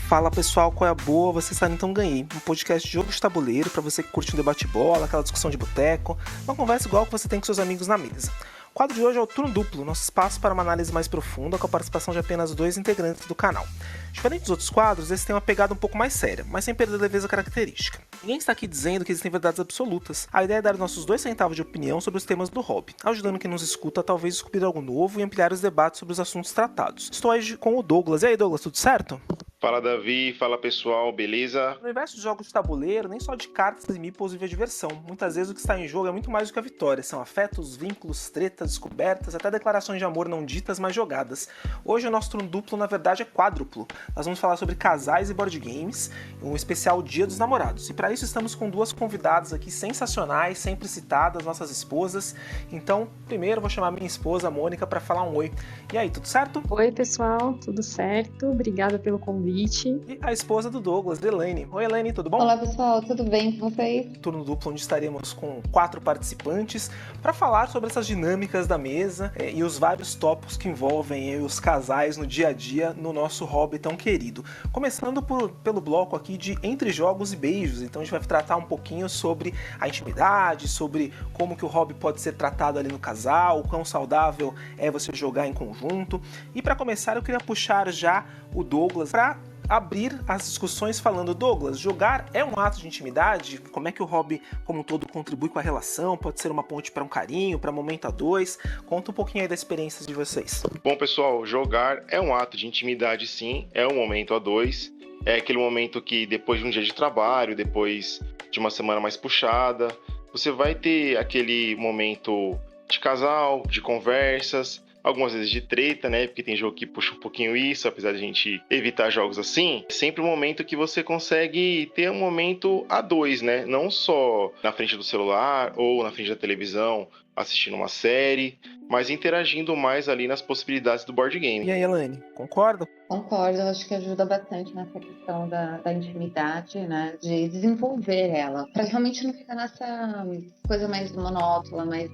Fala pessoal, qual é a boa? Você está Então Ganhei, um podcast de jogo de tabuleiro para você que curte um debate-bola, aquela discussão de boteco, uma conversa igual que você tem com seus amigos na mesa. O quadro de hoje é o Turno Duplo, nosso espaço para uma análise mais profunda com a participação de apenas 2 integrantes do canal. Diferente dos outros quadros, esse tem uma pegada um pouco mais séria, mas sem perder a leveza característica. Ninguém está aqui dizendo que existem verdades absolutas. A ideia é dar nossos 2 centavos de opinião sobre os temas do hobby, ajudando quem nos escuta a talvez descobrir algo novo e ampliar os debates sobre os assuntos tratados. Estou hoje com o Douglas. E aí, Douglas, tudo certo? Fala Davi, fala pessoal, beleza? No universo de jogos de tabuleiro, nem só de cartas e meeples vive a diversão. Muitas vezes o que está em jogo é muito mais do que a vitória. São afetos, vínculos, tretas, descobertas, até declarações de amor não ditas, mas jogadas. Hoje o nosso turno duplo, na verdade, é quádruplo. Nós vamos falar sobre casais e board games, um especial Dia dos Namorados. E para isso estamos com 2 convidadas aqui sensacionais, sempre citadas, nossas esposas. Então, primeiro vou chamar minha esposa, a Mônica, para falar um oi. E aí, tudo certo? Oi, pessoal, tudo certo? Obrigada pelo convite. E a esposa do Douglas, Elaine. Oi, Elaine, tudo bom? Olá, pessoal, tudo bem com vocês? Turno duplo onde estaremos com 4 participantes para falar sobre essas dinâmicas da mesa e os vários tópicos que envolvem os casais no dia a dia no nosso hobby tão querido. Começando pelo bloco aqui de Entre Jogos e Beijos. Então a gente vai tratar um pouquinho sobre a intimidade, sobre como que o hobby pode ser tratado ali no casal, o quão saudável é você jogar em conjunto. E para começar eu queria puxar já o Douglas para abrir as discussões falando: Douglas, jogar é um ato de intimidade? Como é que o hobby como um todo contribui com a relação? Pode ser uma ponte para um carinho, para momento a 2? Conta um pouquinho aí da experiência de vocês. Bom pessoal, jogar é um ato de intimidade sim, é um momento a 2. É aquele momento que depois de um dia de trabalho, depois de uma semana mais puxada, você vai ter aquele momento de casal, de conversas, algumas vezes de treta, né? Porque tem jogo que puxa um pouquinho isso, apesar de a gente evitar jogos assim. É sempre um momento que você consegue ter um momento a 2, né? Não só na frente do celular ou na frente da televisão, assistindo uma série, mas interagindo mais ali nas possibilidades do board game. E aí, Elaine, concorda? Concordo, eu acho que ajuda bastante nessa questão da intimidade, né? De desenvolver ela, para realmente não ficar nessa coisa mais monótona, mais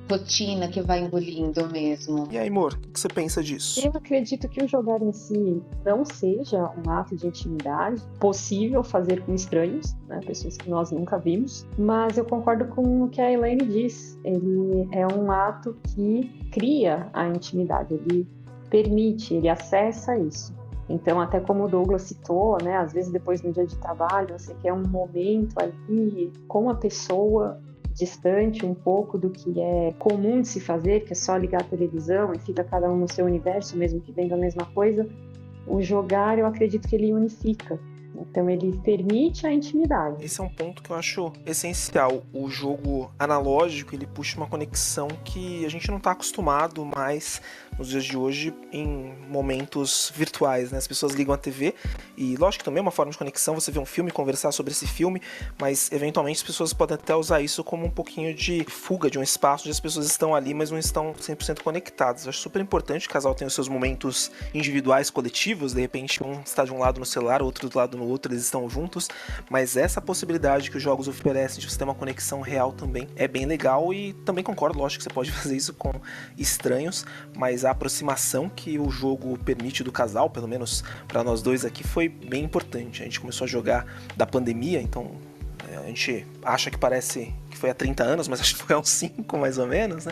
rotina que vai engolindo mesmo. E aí, amor, o que você pensa disso? Eu acredito que o jogar em si não seja um ato de intimidade possível fazer com estranhos, né? Pessoas que nós nunca vimos, mas eu concordo com o que a Elaine diz. Ele é um ato que cria a intimidade, ele permite, ele acessa isso. Então, até como o Douglas citou, né, às vezes depois no dia de trabalho, você quer um momento ali com a pessoa distante um pouco do que é comum de se fazer, que é só ligar a televisão e fica cada um no seu universo, mesmo que vendo a mesma coisa. O jogar, eu acredito que ele unifica. Então ele permite a intimidade. Esse é um ponto que eu acho essencial. O jogo analógico, ele puxa uma conexão que a gente não está acostumado mais nos dias de hoje em momentos virtuais, né? As pessoas ligam a TV e, lógico que também é uma forma de conexão, você vê um filme, conversar sobre esse filme, mas eventualmente as pessoas podem até usar isso como um pouquinho de fuga de um espaço onde as pessoas estão ali, mas não estão 100% conectadas. Eu acho super importante que o casal tenha os seus momentos individuais, coletivos, de repente um está de um lado no celular, o outro do lado no outro, eles estão juntos, mas essa possibilidade que os jogos oferecem de você ter uma conexão real também é bem legal. E também concordo, lógico que você pode fazer isso com estranhos, mas a aproximação que o jogo permite do casal, pelo menos para nós dois aqui, foi bem importante. A gente começou a jogar da pandemia, então a gente acha que parece que foi há 30 anos, mas acho que foi há uns 5 mais ou menos, né?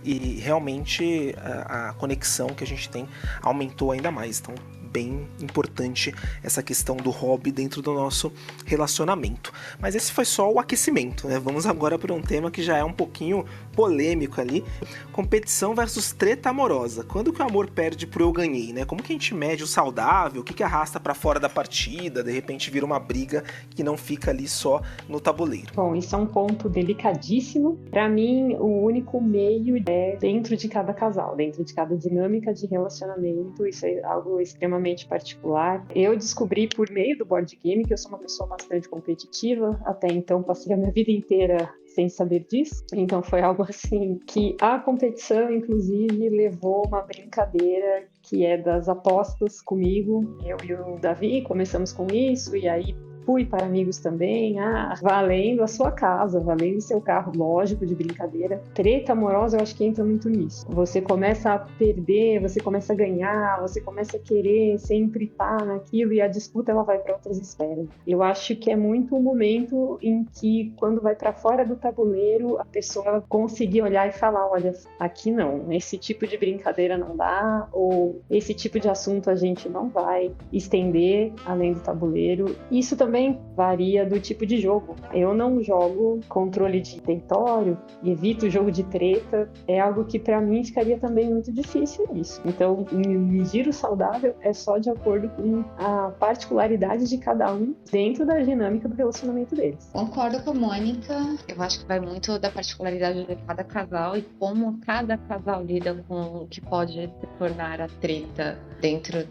E realmente a conexão que a gente tem aumentou ainda mais, então bem importante essa questão do hobby dentro do nosso relacionamento. Mas esse foi só o aquecimento, né? Vamos agora para um tema que já é um pouquinho polêmico ali: competição versus treta amorosa. Quando que o amor perde pro eu ganhei, né? Como que a gente mede o saudável? O que arrasta para fora da partida? De repente vira uma briga que não fica ali só no tabuleiro. Bom, isso é um ponto delicadíssimo. Para mim, o único meio é dentro de cada casal, dentro de cada dinâmica de relacionamento. Isso é algo extremamente particular. Eu descobri por meio do board game que eu sou uma pessoa bastante competitiva. Até então, passei a minha vida inteira sem saber disso. Então foi algo assim que a competição, inclusive, levou uma brincadeira que é das apostas comigo. Eu e o Davi começamos com isso, e aí grupo e para amigos também. Valendo a sua casa, valendo o seu carro, lógico, de brincadeira. Treta amorosa, eu acho que entra muito nisso. Você começa a perder, você começa a ganhar, você começa a querer sempre estar naquilo e a disputa ela vai para outras esferas. Eu acho que é muito um momento em que, quando vai para fora do tabuleiro, a pessoa conseguir olhar e falar, olha, aqui não, esse tipo de brincadeira não dá, ou esse tipo de assunto a gente não vai estender além do tabuleiro. Isso também varia do tipo de jogo. Eu não jogo controle de território, evito o jogo de treta, é algo que para mim ficaria também muito difícil isso. Então, me giro saudável é só de acordo com a particularidade de cada um dentro da dinâmica do relacionamento deles. Concordo com a Mônica, eu acho que vai muito da particularidade de cada casal e como cada casal lida com o que pode se tornar a treta dentro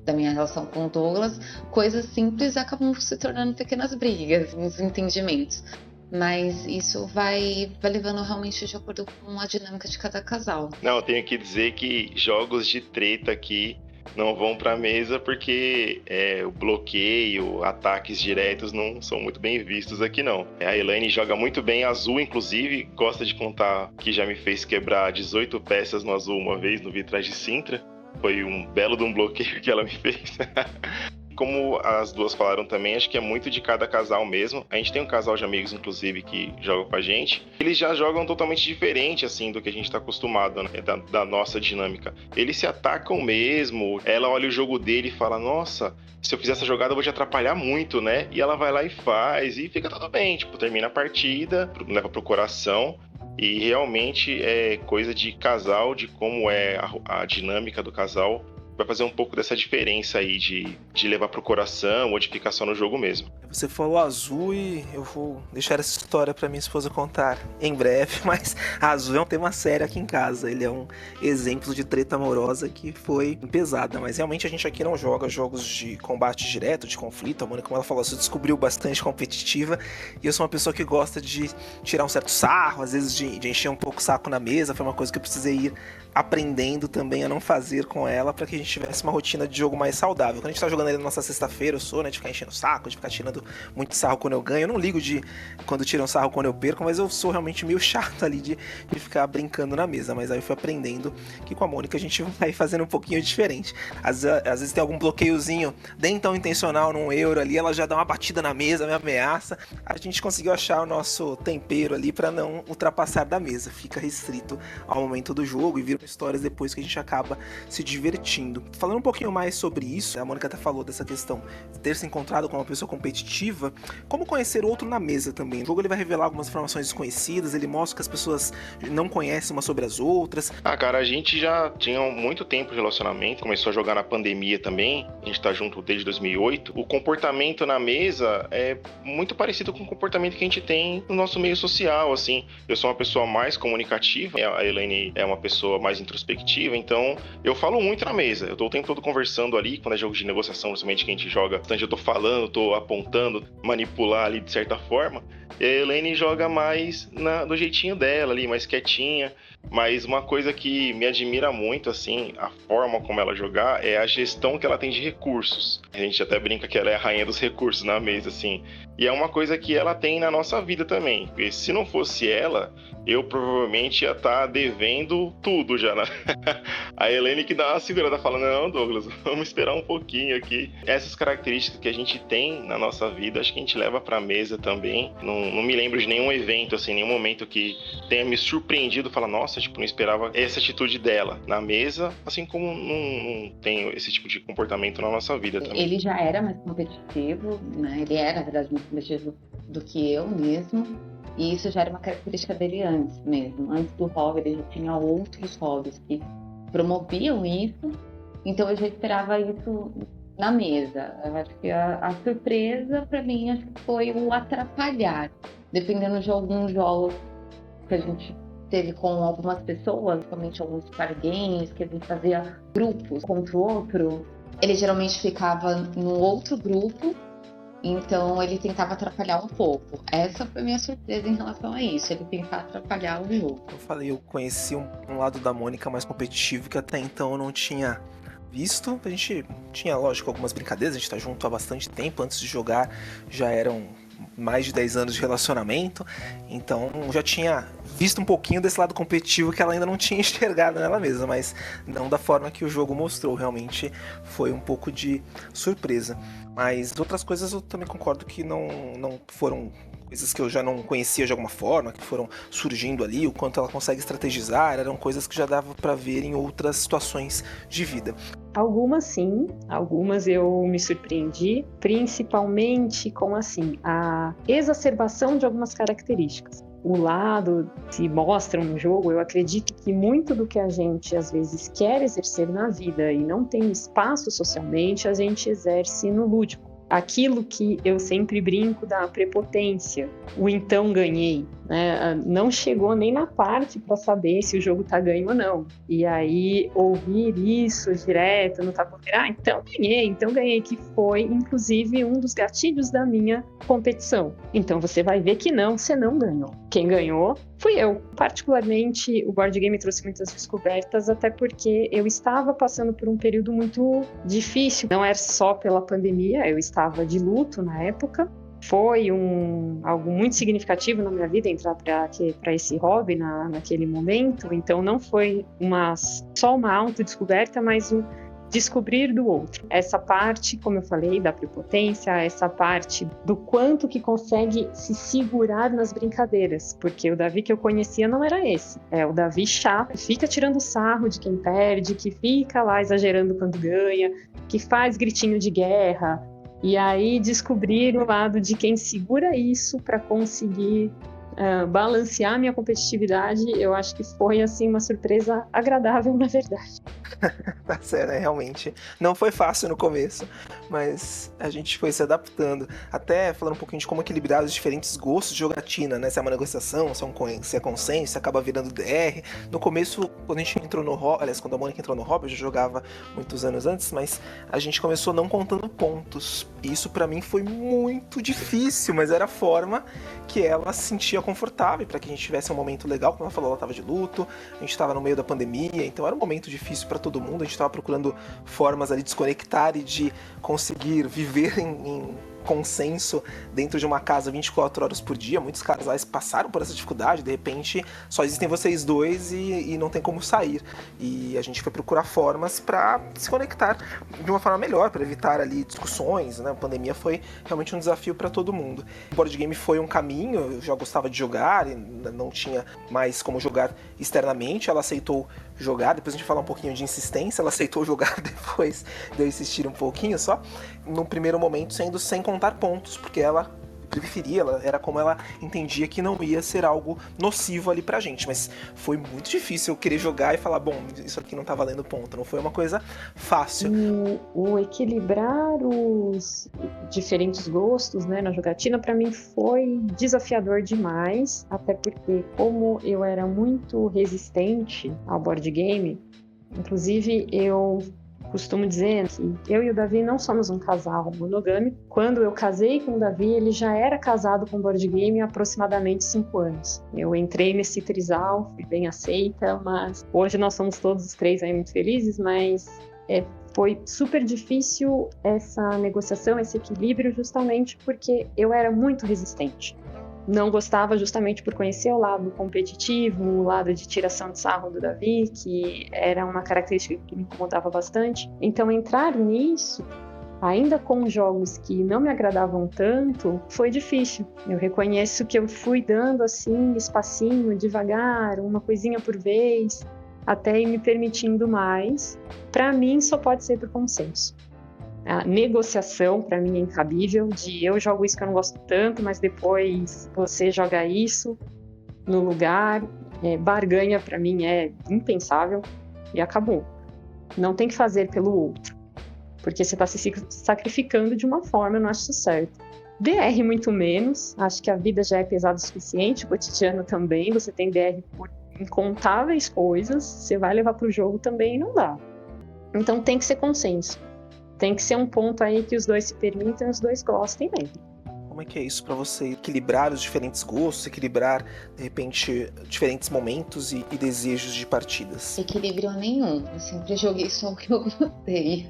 da minha relação com o Douglas. Coisas simples acabam se tornando pequenas brigas, desentendimentos. Mas isso vai levando realmente de acordo com a dinâmica de cada casal. Não, eu tenho que dizer que jogos de treta aqui não vão pra mesa porque o bloqueio, ataques diretos não são muito bem vistos aqui não. A Elaine joga muito bem Azul, inclusive, gosta de contar que já me fez quebrar 18 peças no Azul uma vez no Vitrais de Sintra. Foi um belo de um bloqueio que ela me fez. Como as duas falaram também, acho que é muito de cada casal mesmo. A gente tem um casal de amigos, inclusive, que joga com a gente. Eles já jogam totalmente diferente, assim, do que a gente tá acostumado, né? Da nossa dinâmica. Eles se atacam mesmo. Ela olha o jogo dele e fala, nossa, se eu fizer essa jogada eu vou te atrapalhar muito, né? E ela vai lá e faz, e fica tudo bem. Tipo, termina a partida, leva pro coração. E realmente é coisa de casal, de como é a dinâmica do casal. Vai fazer um pouco dessa diferença aí de levar pro coração ou de ficar só no jogo mesmo. Você falou Azul e eu vou deixar essa história pra minha esposa contar em breve, mas Azul é um tema sério aqui em casa. Ele é um exemplo de treta amorosa que foi pesada, mas realmente a gente aqui não joga jogos de combate direto, de conflito. A Mônica, como ela falou, se descobriu bastante competitiva e eu sou uma pessoa que gosta de tirar um certo sarro, às vezes de encher um pouco o saco na mesa. Foi uma coisa que eu precisei ir aprendendo também a não fazer com ela para que a gente tivesse uma rotina de jogo mais saudável. Quando a gente tá jogando ali na nossa sexta-feira, eu sou, né, de ficar enchendo o saco, de ficar tirando muito sarro quando eu ganho. Eu não ligo de quando tiram sarro quando eu perco, mas eu sou realmente meio chato ali de ficar brincando na mesa. Mas aí eu fui aprendendo que com a Mônica a gente vai fazendo um pouquinho diferente. Às vezes tem algum bloqueiozinho nem tão intencional num euro ali, ela já dá uma batida na mesa, me ameaça. A gente conseguiu achar o nosso tempero ali para não ultrapassar da mesa. Fica restrito ao momento do jogo e vira histórias depois que a gente acaba se divertindo. Falando um pouquinho mais sobre isso, a Mônica até falou dessa questão de ter se encontrado com uma pessoa competitiva, como conhecer o outro na mesa também. O jogo ele vai revelar algumas informações desconhecidas, ele mostra que as pessoas não conhecem umas sobre as outras. Cara, a gente já tinha muito tempo de relacionamento, começou a jogar na pandemia também, a gente tá junto desde 2008. O comportamento na mesa é muito parecido com o comportamento que a gente tem no nosso meio social, assim. Eu sou uma pessoa mais comunicativa, a Elaine é uma pessoa mais introspectiva, então eu falo muito na mesa, eu tô o tempo todo conversando ali, quando é jogo de negociação, principalmente que a gente joga bastante, eu tô falando, tô apontando, manipular ali de certa forma, e a Elaine joga mais do jeitinho dela ali, mais quietinha, mas uma coisa que me admira muito, assim, a forma como ela jogar, é a gestão que ela tem de recursos. A gente até brinca que ela é a rainha dos recursos na mesa, assim, e é uma coisa que ela tem na nossa vida também, porque se não fosse ela, eu provavelmente ia estar devendo tudo já, né? A Elaine que dá uma segurada, fala, não, Douglas, vamos esperar um pouquinho aqui. Essas características que a gente tem na nossa vida, acho que a gente leva pra mesa também. Não me lembro de nenhum evento, assim, nenhum momento que tenha me surpreendido, falar, nossa, tipo, não esperava essa atitude dela na mesa, assim como não tenho esse tipo de comportamento na nossa vida também. Ele já era mais competitivo, né? Ele era, na verdade, mais competitivo do que eu mesmo. E isso já era uma característica dele antes mesmo. Antes do hobby, ele já tinha outros hobbies que promoviam isso. Então eu já esperava isso na mesa. Eu acho que a surpresa, para mim, acho que foi o atrapalhar. Dependendo de alguns jogos que a gente teve com algumas pessoas, principalmente alguns card games, que a gente fazia grupos contra o outro. Ele geralmente ficava no outro grupo. Então ele tentava atrapalhar um pouco. Essa foi a minha surpresa em relação a isso, ele tentar atrapalhar o jogo. Eu falei, eu conheci um lado da Mônica mais competitivo que até então eu não tinha visto. A gente tinha, lógico, algumas brincadeiras, a gente tá junto há bastante tempo. Antes de jogar já eram mais de 10 anos de relacionamento, então já tinha visto um pouquinho desse lado competitivo que ela ainda não tinha enxergado nela mesma, mas não da forma que o jogo mostrou. Realmente foi um pouco de surpresa. Mas outras coisas eu também concordo que não foram coisas que eu já não conhecia de alguma forma, que foram surgindo ali, o quanto ela consegue estrategizar, eram coisas que já dava pra ver em outras situações de vida. Algumas sim, algumas eu me surpreendi, principalmente com assim, a exacerbação de algumas características. O lado que mostra no jogo, eu acredito que muito do que a gente às vezes quer exercer na vida e não tem espaço socialmente, a gente exerce no lúdico. Aquilo que eu sempre brinco da prepotência, o então ganhei, né? Não chegou nem na parte para saber se o jogo tá ganho ou não. E aí ouvir isso direto no tabuleiro, então ganhei, que foi inclusive um dos gatilhos da minha competição. Então você vai ver que não, você não ganhou. Quem ganhou fui eu. Particularmente, o board game trouxe muitas descobertas, até porque eu estava passando por um período muito difícil. Não era só pela pandemia, eu estava de luto na época. Foi algo muito significativo na minha vida entrar para esse hobby naquele momento. Então, não foi só uma autodescoberta, mas descobrir do outro. Essa parte, como eu falei, da prepotência, essa parte do quanto que consegue se segurar nas brincadeiras, porque o Davi que eu conhecia não era esse. É o Davi chato, que fica tirando sarro de quem perde, que fica lá exagerando quando ganha, que faz gritinho de guerra. E aí descobrir o lado de quem segura isso para conseguir balancear minha competitividade, eu acho que foi assim uma surpresa agradável, na verdade. Tá certo, realmente. Não foi fácil no começo, mas a gente foi se adaptando. Até falando um pouquinho de como equilibrar os diferentes gostos de jogatina, né? Se é uma negociação, se é consenso, se acaba virando DR. No começo, quando a gente entrou no hobby, aliás, quando a Mônica entrou no hobby, eu já jogava muitos anos antes, mas a gente começou não contando pontos. E isso pra mim foi muito difícil, mas era a forma que ela se sentia confortável para que a gente tivesse um momento legal. Como ela falou, ela tava de luto, a gente tava no meio da pandemia, então era um momento difícil para todo mundo. A gente tava procurando formas ali de desconectar e de conseguir viver em consenso dentro de uma casa 24 horas por dia. Muitos casais passaram por essa dificuldade, de repente só existem vocês dois e não tem como sair. E a gente foi procurar formas para se conectar de uma forma melhor, para evitar ali discussões, né? A pandemia foi realmente um desafio para todo mundo. O board game foi um caminho, eu já gostava de jogar, e não tinha mais como jogar externamente. Ela aceitou jogar, depois a gente fala um pouquinho de insistência, ela aceitou jogar depois de eu insistir um pouquinho só, no primeiro momento sendo sem contar pontos, porque ela preferia, era como ela entendia que não ia ser algo nocivo ali pra gente, mas foi muito difícil eu querer jogar e falar, bom, isso aqui não tá valendo ponto, não foi uma coisa fácil. O equilibrar os diferentes gostos, né, na jogatina, pra mim foi desafiador demais, até porque como eu era muito resistente ao board game, inclusive eu costumo dizer que eu e o Davi não somos um casal monogâmico. Quando eu casei com o Davi, ele já era casado com board game há aproximadamente 5 anos. Eu entrei nesse trisal, fui bem aceita, mas hoje nós somos todos os 3 aí muito felizes, mas foi super difícil essa negociação, esse equilíbrio, justamente porque eu era muito resistente. Não gostava justamente por conhecer o lado competitivo, o lado de tiração de sarro do Davi, que era uma característica que me incomodava bastante. Então, entrar nisso, ainda com jogos que não me agradavam tanto, foi difícil. Eu reconheço que eu fui dando assim, espacinho, devagar, uma coisinha por vez, até ir me permitindo mais. Para mim, só pode ser por consenso. A negociação, para mim, é incabível, de eu jogo isso que eu não gosto tanto, mas depois você joga isso no lugar. Barganha, para mim, é impensável e acabou. Não tem que fazer pelo outro, porque você está se sacrificando de uma forma, eu não acho isso certo. DR muito menos, acho que a vida já é pesada o suficiente, o cotidiano também, você tem DR por incontáveis coisas, você vai levar para o jogo também e não dá. Então tem que ser consenso. Tem que ser um ponto aí que os dois se permitam e os dois gostem mesmo. Como é que é isso pra você equilibrar os diferentes gostos, equilibrar, de repente, diferentes momentos e desejos de partidas? Equilíbrio nenhum. Eu sempre joguei só o que eu gostei.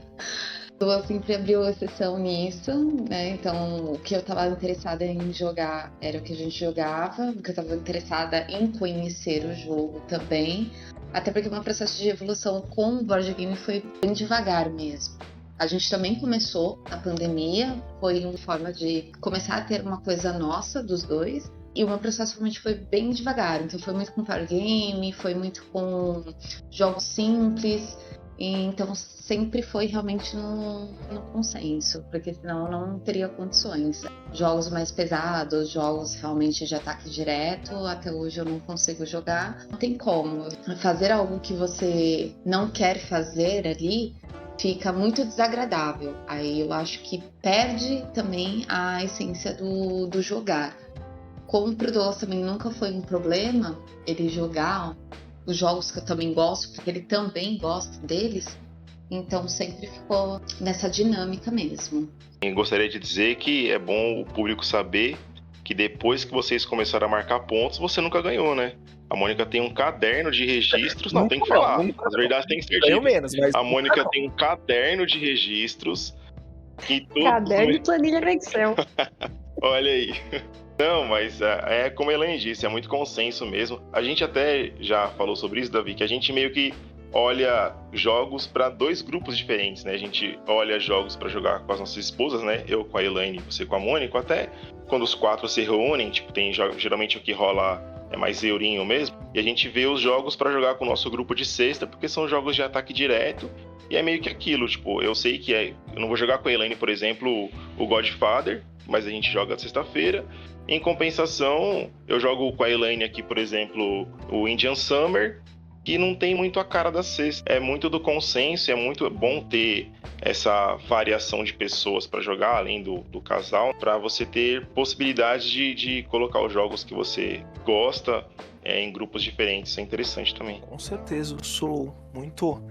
Eu sempre abriu exceção nisso, né? Então, o que eu estava interessada em jogar era o que a gente jogava, o que eu estava interessada em conhecer o jogo também. Até porque o meu processo de evolução com o board game foi bem devagar mesmo. A gente também começou na pandemia, foi uma forma de começar a ter uma coisa nossa dos dois. E o meu processo realmente foi bem devagar. Então, foi muito com power game, foi muito com jogos simples. Então sempre foi realmente no consenso, porque senão eu não teria condições. Jogos mais pesados, jogos realmente de ataque direto, até hoje eu não consigo jogar. Não tem como. Fazer algo que você não quer fazer ali fica muito desagradável. Aí eu acho que perde também a essência do jogar. Como pro Douglas também nunca foi um problema ele jogar os jogos que eu também gosto, porque ele também gosta deles, então sempre ficou nessa dinâmica mesmo. Eu gostaria de dizer que é bom o público saber que depois que vocês começaram a marcar pontos, você nunca ganhou, né? A Mônica tem um caderno de registros. Não, tem que falar. As verdades têm que ser Ganho ditas. menos, mas... A Mônica tem um caderno de registros que todos... Caderno e planilha no Excel. Olha aí. Não, mas é como a Elaine disse, é muito consenso mesmo. A gente até já falou sobre isso, Davi, que a gente meio que olha jogos para dois grupos diferentes, né? A gente olha jogos para jogar com as nossas esposas, né? Eu com a Elaine, você com a Mônica, até quando os quatro se reúnem, tipo, tem geralmente o que rola é mais eurinho mesmo, e a gente vê os jogos para jogar com o nosso grupo de sexta, porque são jogos de ataque direto, e é meio que aquilo, tipo, eu sei que eu não vou jogar com a Elaine, por exemplo, o Godfather, mas a gente joga sexta-feira. Em compensação, eu jogo com a Elaine aqui, por exemplo, o Indian Summer, que não tem muito a cara da sexta. É muito do consenso, é muito bom ter essa variação de pessoas para jogar, além do casal, para você ter possibilidade de colocar os jogos que você gosta em grupos diferentes. Isso é interessante também. Com certeza, eu sou muito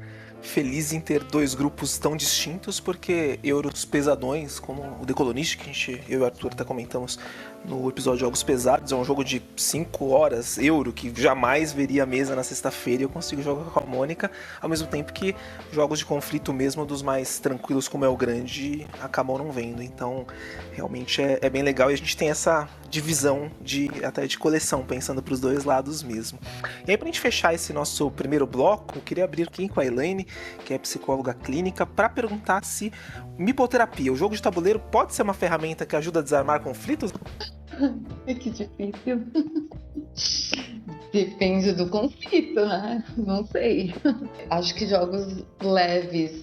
feliz em ter dois grupos tão distintos, porque euros pesadões, como o The Colonist, que eu e o Arthur até comentamos no episódio de Jogos Pesados, é um jogo de 5 horas, euro, que jamais veria a mesa na sexta-feira, e eu consigo jogar com a Mônica, ao mesmo tempo que jogos de conflito mesmo, dos mais tranquilos como é o Grande, acabam não vendo. Então, realmente é bem legal, e a gente tem essa divisão até de coleção, pensando para os dois lados mesmo. E aí, pra gente fechar esse nosso primeiro bloco, eu queria abrir aqui com a Elaine, que é psicóloga clínica, para perguntar se mipoterapia, o jogo de tabuleiro, pode ser uma ferramenta que ajuda a desarmar conflitos? Que difícil. Depende do conflito, né? Não sei. Acho que jogos leves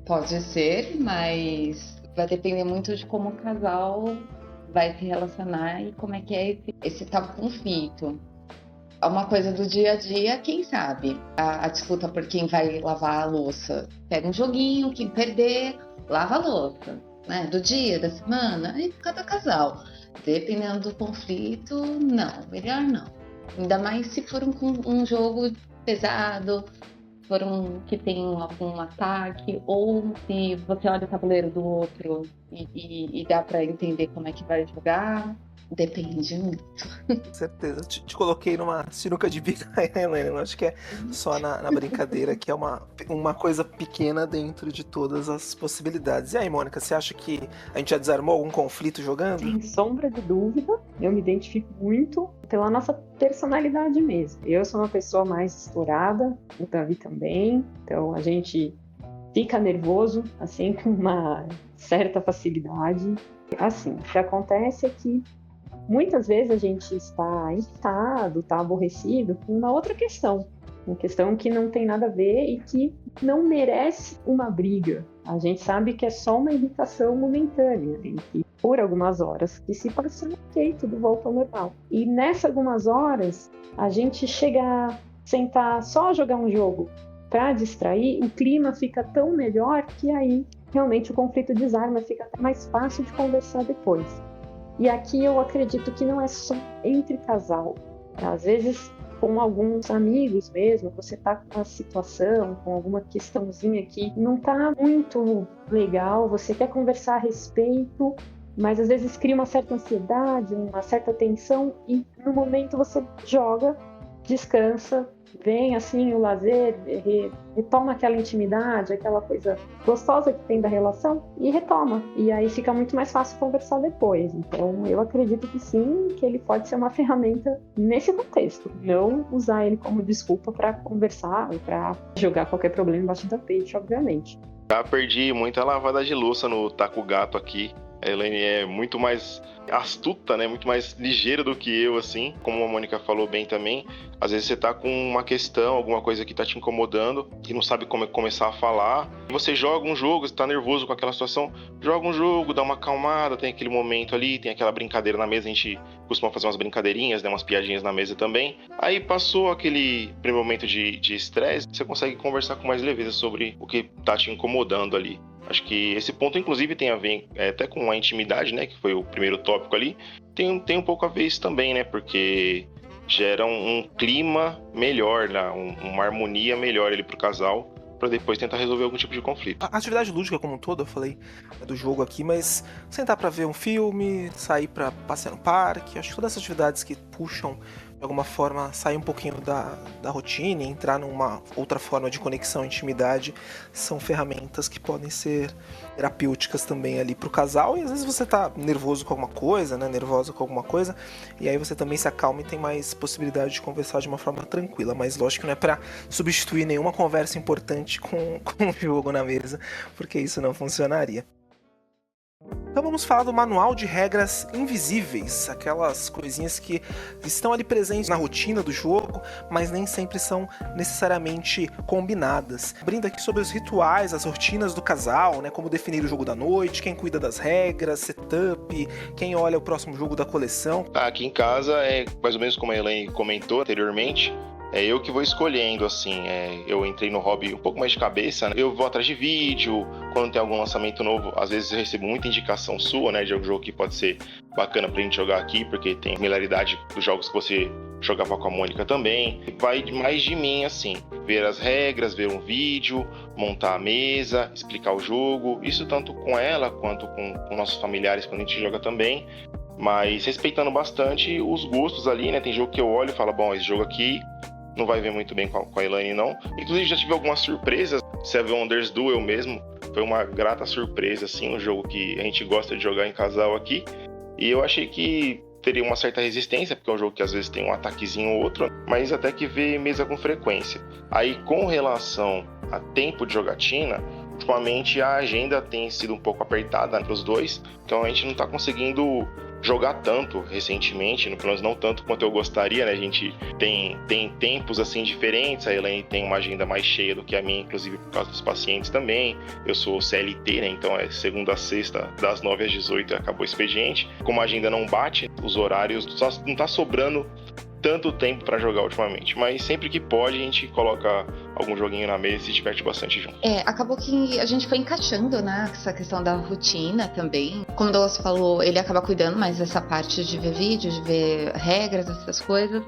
pode ser, mas vai depender muito de como o casal vai se relacionar e como é que é esse tal conflito. É uma coisa do dia a dia, quem sabe? A disputa por quem vai lavar a louça. Pega um joguinho, quem perder, lava a louça. Né? Do dia, da semana, e cada casal. Dependendo do conflito, não, melhor não. Ainda mais se for um jogo pesado, for que tem algum ataque, ou se você olha o tabuleiro do outro e dá pra entender como é que vai jogar. Depende muito. Com certeza. Te coloquei numa sinuca de bico, Helena. Eu acho que é só na brincadeira, que é uma coisa pequena dentro de todas as possibilidades. E aí, Mônica, você acha que a gente já desarmou algum conflito jogando? Sem sombra de dúvida, eu me identifico muito pela nossa personalidade mesmo. Eu sou uma pessoa mais explorada, o Davi também, então a gente fica nervoso, assim, com uma certa facilidade. Assim, o que acontece é que muitas vezes a gente está irritado, está aborrecido com uma outra questão. Uma questão que não tem nada a ver e que não merece uma briga. A gente sabe que é só uma irritação momentânea, e que por algumas horas que se passam, ok, tudo volta ao normal. E nessas algumas horas, a gente chega a sentar, só jogar um jogo para distrair, o clima fica tão melhor que aí realmente o conflito desarma, fica até mais fácil de conversar depois. E aqui eu acredito que não é só entre casal. Às vezes, com alguns amigos mesmo, você tá com uma situação, com alguma questãozinha que não tá muito legal, você quer conversar a respeito, mas às vezes cria uma certa ansiedade, uma certa tensão, e no momento você joga, descansa, vem assim o lazer, retoma aquela intimidade, aquela coisa gostosa que tem da relação e retoma. E aí fica muito mais fácil conversar depois. Então eu acredito que sim, que ele pode ser uma ferramenta nesse contexto. Não usar ele como desculpa para conversar ou para jogar qualquer problema embaixo do tapete, obviamente. Já perdi muita lavada de louça no taco gato aqui. A Elaine é muito mais astuta, né? Muito mais ligeira do que eu, assim. Como a Mônica falou bem também. Às vezes você tá com uma questão, alguma coisa que tá te incomodando e não sabe como começar a falar. Você joga um jogo, você tá nervoso com aquela situação, joga um jogo, dá uma acalmada, tem aquele momento ali, tem aquela brincadeira na mesa. A gente costuma fazer umas brincadeirinhas, né? Umas piadinhas na mesa também. Aí passou aquele primeiro momento de estresse, você consegue conversar com mais leveza sobre o que tá te incomodando ali. Acho que esse ponto, inclusive, tem a ver até com a intimidade, né? Que foi o primeiro tópico ali. Tem um pouco a ver isso também, né? Porque gera um clima melhor, né? Uma harmonia melhor ali pro casal, para depois tentar resolver algum tipo de conflito. A atividade lúdica como um todo, eu falei do jogo aqui, mas sentar pra ver um filme, sair pra passear no parque, acho que todas essas atividades que puxam de alguma forma, sair um pouquinho da rotina e entrar numa outra forma de conexão e intimidade, são ferramentas que podem ser terapêuticas também ali pro casal. E às vezes você tá nervoso com alguma coisa, né, nervosa com alguma coisa, e aí você também se acalma e tem mais possibilidade de conversar de uma forma tranquila. Mas lógico que não é pra substituir nenhuma conversa importante com um jogo na mesa, porque isso não funcionaria. Então vamos falar do manual de regras invisíveis, aquelas coisinhas que estão ali presentes na rotina do jogo, mas nem sempre são necessariamente combinadas. Brinda aqui sobre os rituais, as rotinas do casal, né, como definir o jogo da noite, quem cuida das regras, setup, quem olha o próximo jogo da coleção. Aqui em casa é mais ou menos como a Elaine comentou anteriormente. É eu que vou escolhendo, assim, eu entrei no hobby um pouco mais de cabeça, né? Eu vou atrás de vídeo, quando tem algum lançamento novo, às vezes eu recebo muita indicação sua, né, de algum jogo que pode ser bacana pra gente jogar aqui, porque tem similaridade dos jogos que você jogava com a Mônica também. Vai mais de mim, assim, ver as regras, ver um vídeo, montar a mesa, explicar o jogo, isso tanto com ela quanto com nossos familiares quando a gente joga também, mas respeitando bastante os gostos ali, né, tem jogo que eu olho e falo, bom, esse jogo aqui não vai ver muito bem com a Elaine, não. Inclusive, já tive algumas surpresas. Seven Wonders Duel mesmo. Foi uma grata surpresa, assim. Um jogo que a gente gosta de jogar em casal aqui. E eu achei que teria uma certa resistência, porque é um jogo que às vezes tem um ataquezinho ou outro, mas até que vê mesa com frequência. Aí, com relação a tempo de jogatina, ultimamente a agenda tem sido um pouco apertada para os dois. Então, a gente não tá conseguindo jogar tanto recentemente, pelo menos não tanto quanto eu gostaria, né? A gente tem tempos assim diferentes, a Elaine tem uma agenda mais cheia do que a minha, inclusive por causa dos pacientes também. Eu sou CLT, né? Então é segunda a sexta, das 9 às 18 acabou o expediente. Como a agenda não bate, os horários, só não tá sobrando tanto tempo pra jogar ultimamente, mas sempre que pode a gente coloca algum joguinho na mesa e se diverte bastante junto. Acabou que a gente foi encaixando, né, essa questão da rotina também. Como o Douglas falou, ele acaba cuidando mais dessa parte de ver vídeos, de ver regras, essas coisas.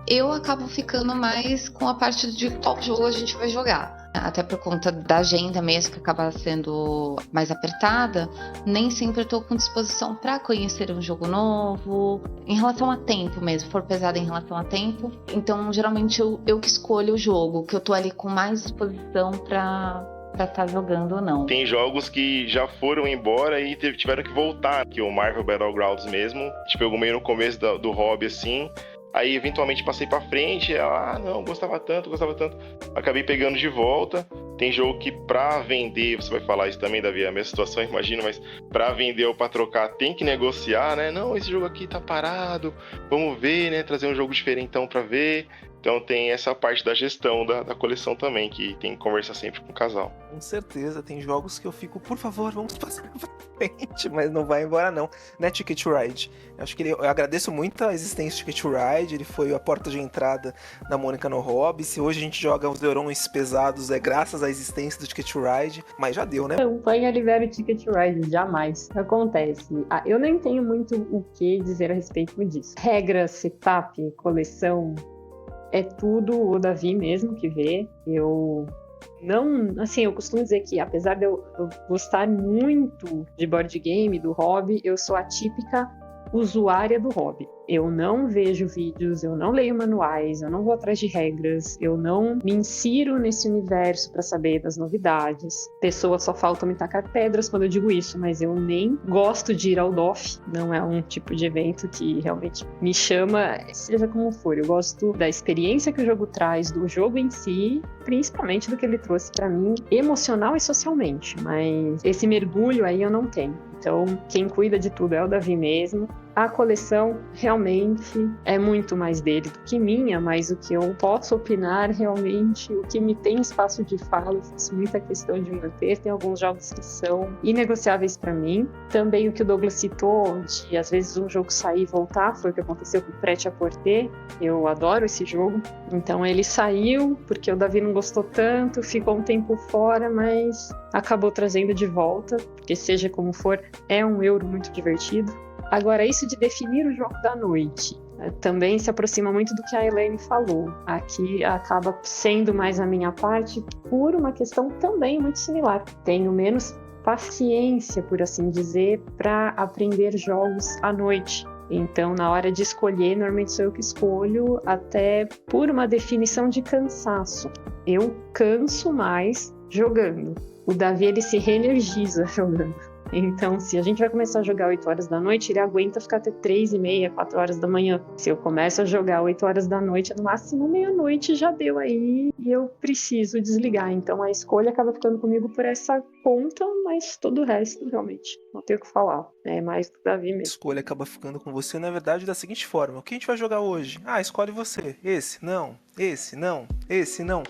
Eu acabo ficando mais com a parte de qual jogo a gente vai jogar. Até por conta da agenda mesmo, que acaba sendo mais apertada, nem sempre eu tô com disposição para conhecer um jogo novo. Em relação a tempo mesmo, for pesado em relação a tempo. Então, geralmente, eu que escolho o jogo, que eu tô ali com mais disposição para estar jogando ou não. Tem jogos que já foram embora e tiveram que voltar, que o Marvel Battlegrounds mesmo, tipo, eu meio no começo do hobby, assim. Aí, eventualmente, passei pra frente, não, gostava tanto. Acabei pegando de volta. Tem jogo que pra vender, você vai falar isso também, Davi, é a minha situação, imagino, mas pra vender ou pra trocar tem que negociar, né? Não, esse jogo aqui tá parado, vamos ver, né? Trazer um jogo diferentão pra ver. Então tem essa parte da gestão da coleção também, que tem que conversar sempre com o casal. Com certeza, tem jogos que eu fico, por favor, vamos passar pra frente, mas não vai embora não. Né, Ticket to Ride? Eu agradeço muito a existência do Ticket to Ride, ele foi a porta de entrada da Mônica no hobby. Se hoje a gente joga os Eurons pesados, é graças à existência do Ticket to Ride, mas já deu, né? Campanha libera o Ticket to Ride, jamais. Acontece. Eu nem tenho muito o que dizer a respeito disso. Regras, setup, coleção, é tudo o Davi mesmo que vê. Eu não, assim, eu costumo dizer que apesar de eu gostar muito de board game, do hobby, eu sou a típica usuária do hobby. Eu não vejo vídeos, eu não leio manuais, eu não vou atrás de regras, eu não me insiro nesse universo para saber das novidades. Pessoas só faltam me tacar pedras quando eu digo isso, mas eu nem gosto de ir ao DOF, não é um tipo de evento que realmente me chama, seja como for. Eu gosto da experiência que o jogo traz, do jogo em si, principalmente do que ele trouxe para mim, emocional e socialmente, mas esse mergulho aí eu não tenho. Então, quem cuida de tudo é o Davi mesmo. A coleção realmente é muito mais dele do que minha, mas o que eu posso opinar realmente, o que me tem espaço de fala, eu faço muita questão de manter. Tem alguns jogos que são inegociáveis para mim. Também o que o Douglas citou, de às vezes um jogo sair e voltar, foi o que aconteceu com o Prêt-à-Porter. Eu adoro esse jogo. Então ele saiu porque o Davi não gostou tanto, ficou um tempo fora, mas acabou trazendo de volta, porque seja como for, é um euro muito divertido. Agora, isso de definir o jogo da noite também se aproxima muito do que a Elaine falou. Aqui acaba sendo mais a minha parte por uma questão também muito similar. Tenho menos paciência, por assim dizer, para aprender jogos à noite. Então, na hora de escolher, normalmente sou eu que escolho, até por uma definição de cansaço. Eu canso mais jogando. O Davi, ele se reenergiza jogando. Então, se a gente vai começar a jogar 8 horas da noite, ele aguenta ficar até 3h30, 4 horas da manhã. Se eu começo a jogar 8 horas da noite, no máximo meia-noite já deu aí e eu preciso desligar. Então, a escolha acaba ficando comigo por essa conta, mas todo o resto, realmente, não tenho o que falar. É mais do Davi A mesmo. escolha acaba ficando com você, na verdade, da seguinte forma. O que a gente vai jogar hoje? Ah, escolhe você. Esse, não. Esse, não. Esse, não.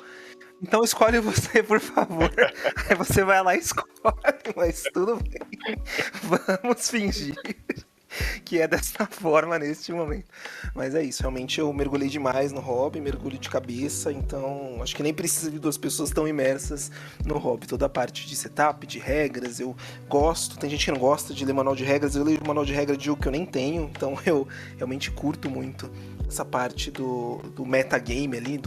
Então escolhe você, por favor. Aí você vai lá e escolhe, mas tudo bem. Vamos fingir que é dessa forma neste momento. Mas é isso, realmente eu mergulhei demais no hobby, mergulho de cabeça, então acho que nem precisa de 2 pessoas tão imersas no hobby. Toda a parte de setup, de regras, eu gosto. Tem gente que não gosta de ler manual de regras, eu leio manual de regra de jogo que eu nem tenho, então eu realmente curto muito essa parte do metagame ali,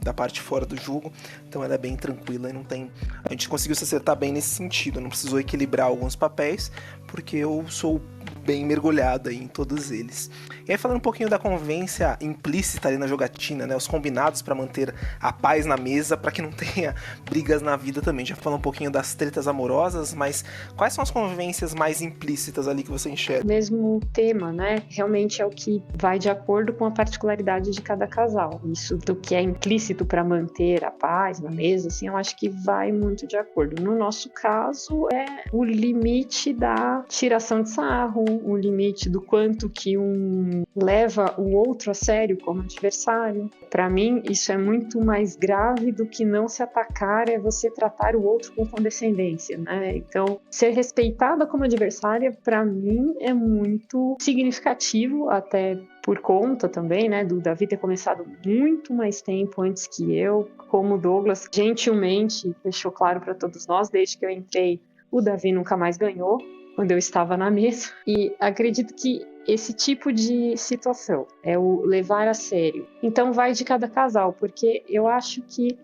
da parte fora do jogo. Então ela é bem tranquila e não tem... A gente conseguiu se acertar bem nesse sentido, não precisou equilibrar alguns papéis, porque eu sou bem mergulhado aí em todos eles. E aí falando um pouquinho da convivência implícita ali na jogatina, né, os combinados para manter a paz na mesa, para que não tenha brigas na vida também. Já falou um pouquinho das tretas amorosas, mas quais são as convivências mais implícitas ali que você enxerga? Mesmo tema, né? Realmente é o que vai de acordo com a particularidade de cada casal. Isso do que é implícito para manter a paz na mesa, assim, eu acho que vai muito de acordo. No nosso caso, é o limite da tiração de sarro, o limite do quanto que um leva o outro a sério como adversário. Para mim, isso é muito mais grave do que não se atacar, é você tratar o outro com condescendência, né? Então, ser respeitada como adversária, para mim, é muito significativo, até por conta também, né, do Davi ter começado muito mais tempo antes que eu. Como o Douglas gentilmente deixou claro para todos nós, desde que eu entrei, o Davi nunca mais ganhou quando eu estava na mesa. E acredito que esse tipo de situação é o levar a sério. Então vai de cada casal, porque eu acho que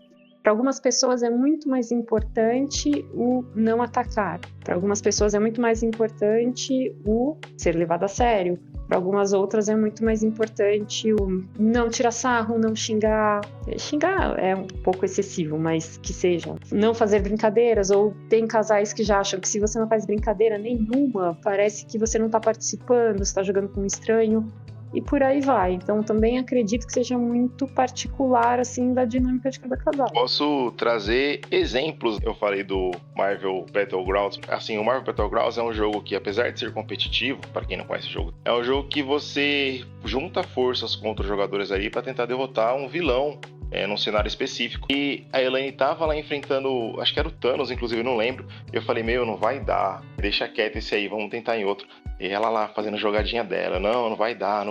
para algumas pessoas é muito mais importante o não atacar. Para algumas pessoas é muito mais importante o ser levado a sério. Para algumas outras é muito mais importante o não tirar sarro, não xingar. Xingar é um pouco excessivo, mas que seja. Não fazer brincadeiras, ou tem casais que já acham que se você não faz brincadeira nenhuma, parece que você não está participando, você está jogando com um estranho. E por aí vai. Então também acredito que seja muito particular, assim, da dinâmica de cada casal. Posso trazer exemplos. Eu falei do Marvel Battlegrounds. Assim, o Marvel Battlegrounds é um jogo que, apesar de ser competitivo, para quem não conhece o jogo, é um jogo que você junta forças contra os jogadores ali para tentar derrotar um vilão num cenário específico. E a Elaine tava lá enfrentando, acho que era o Thanos, inclusive, não lembro. E eu falei, não vai dar, deixa quieto esse aí, vamos tentar em outro. E ela lá fazendo jogadinha dela, não vai dar.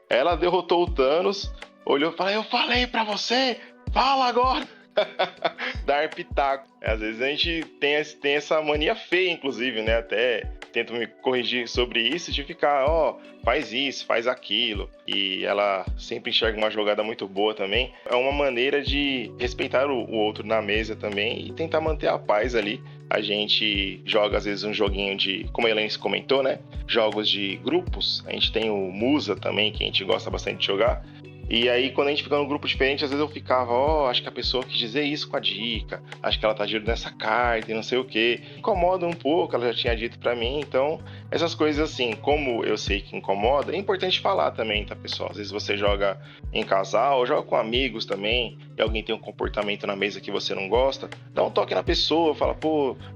Ela derrotou o Thanos, olhou e falou, eu falei pra você, fala agora. Dar pitaco. Às vezes a gente tem essa mania feia, inclusive, né? Até tentam me corrigir sobre isso, de ficar, faz isso, faz aquilo. E ela sempre enxerga uma jogada muito boa também. É uma maneira de respeitar o outro na mesa também e tentar manter a paz ali. A gente joga, às vezes, um joguinho de, como a Helene comentou, né? Jogos de grupos. A gente tem o Musa também, que a gente gosta bastante de jogar. E aí, quando a gente fica num grupo diferente, às vezes eu ficava, acho que a pessoa quis dizer isso com a dica, acho que ela tá girando nessa carta e não sei o quê. Incomoda um pouco, ela já tinha dito pra mim, então, essas coisas assim, como eu sei que incomoda, é importante falar também, tá, pessoal? Às vezes você joga em casal, joga com amigos também, e alguém tem um comportamento na mesa que você não gosta, dá um toque na pessoa, fala,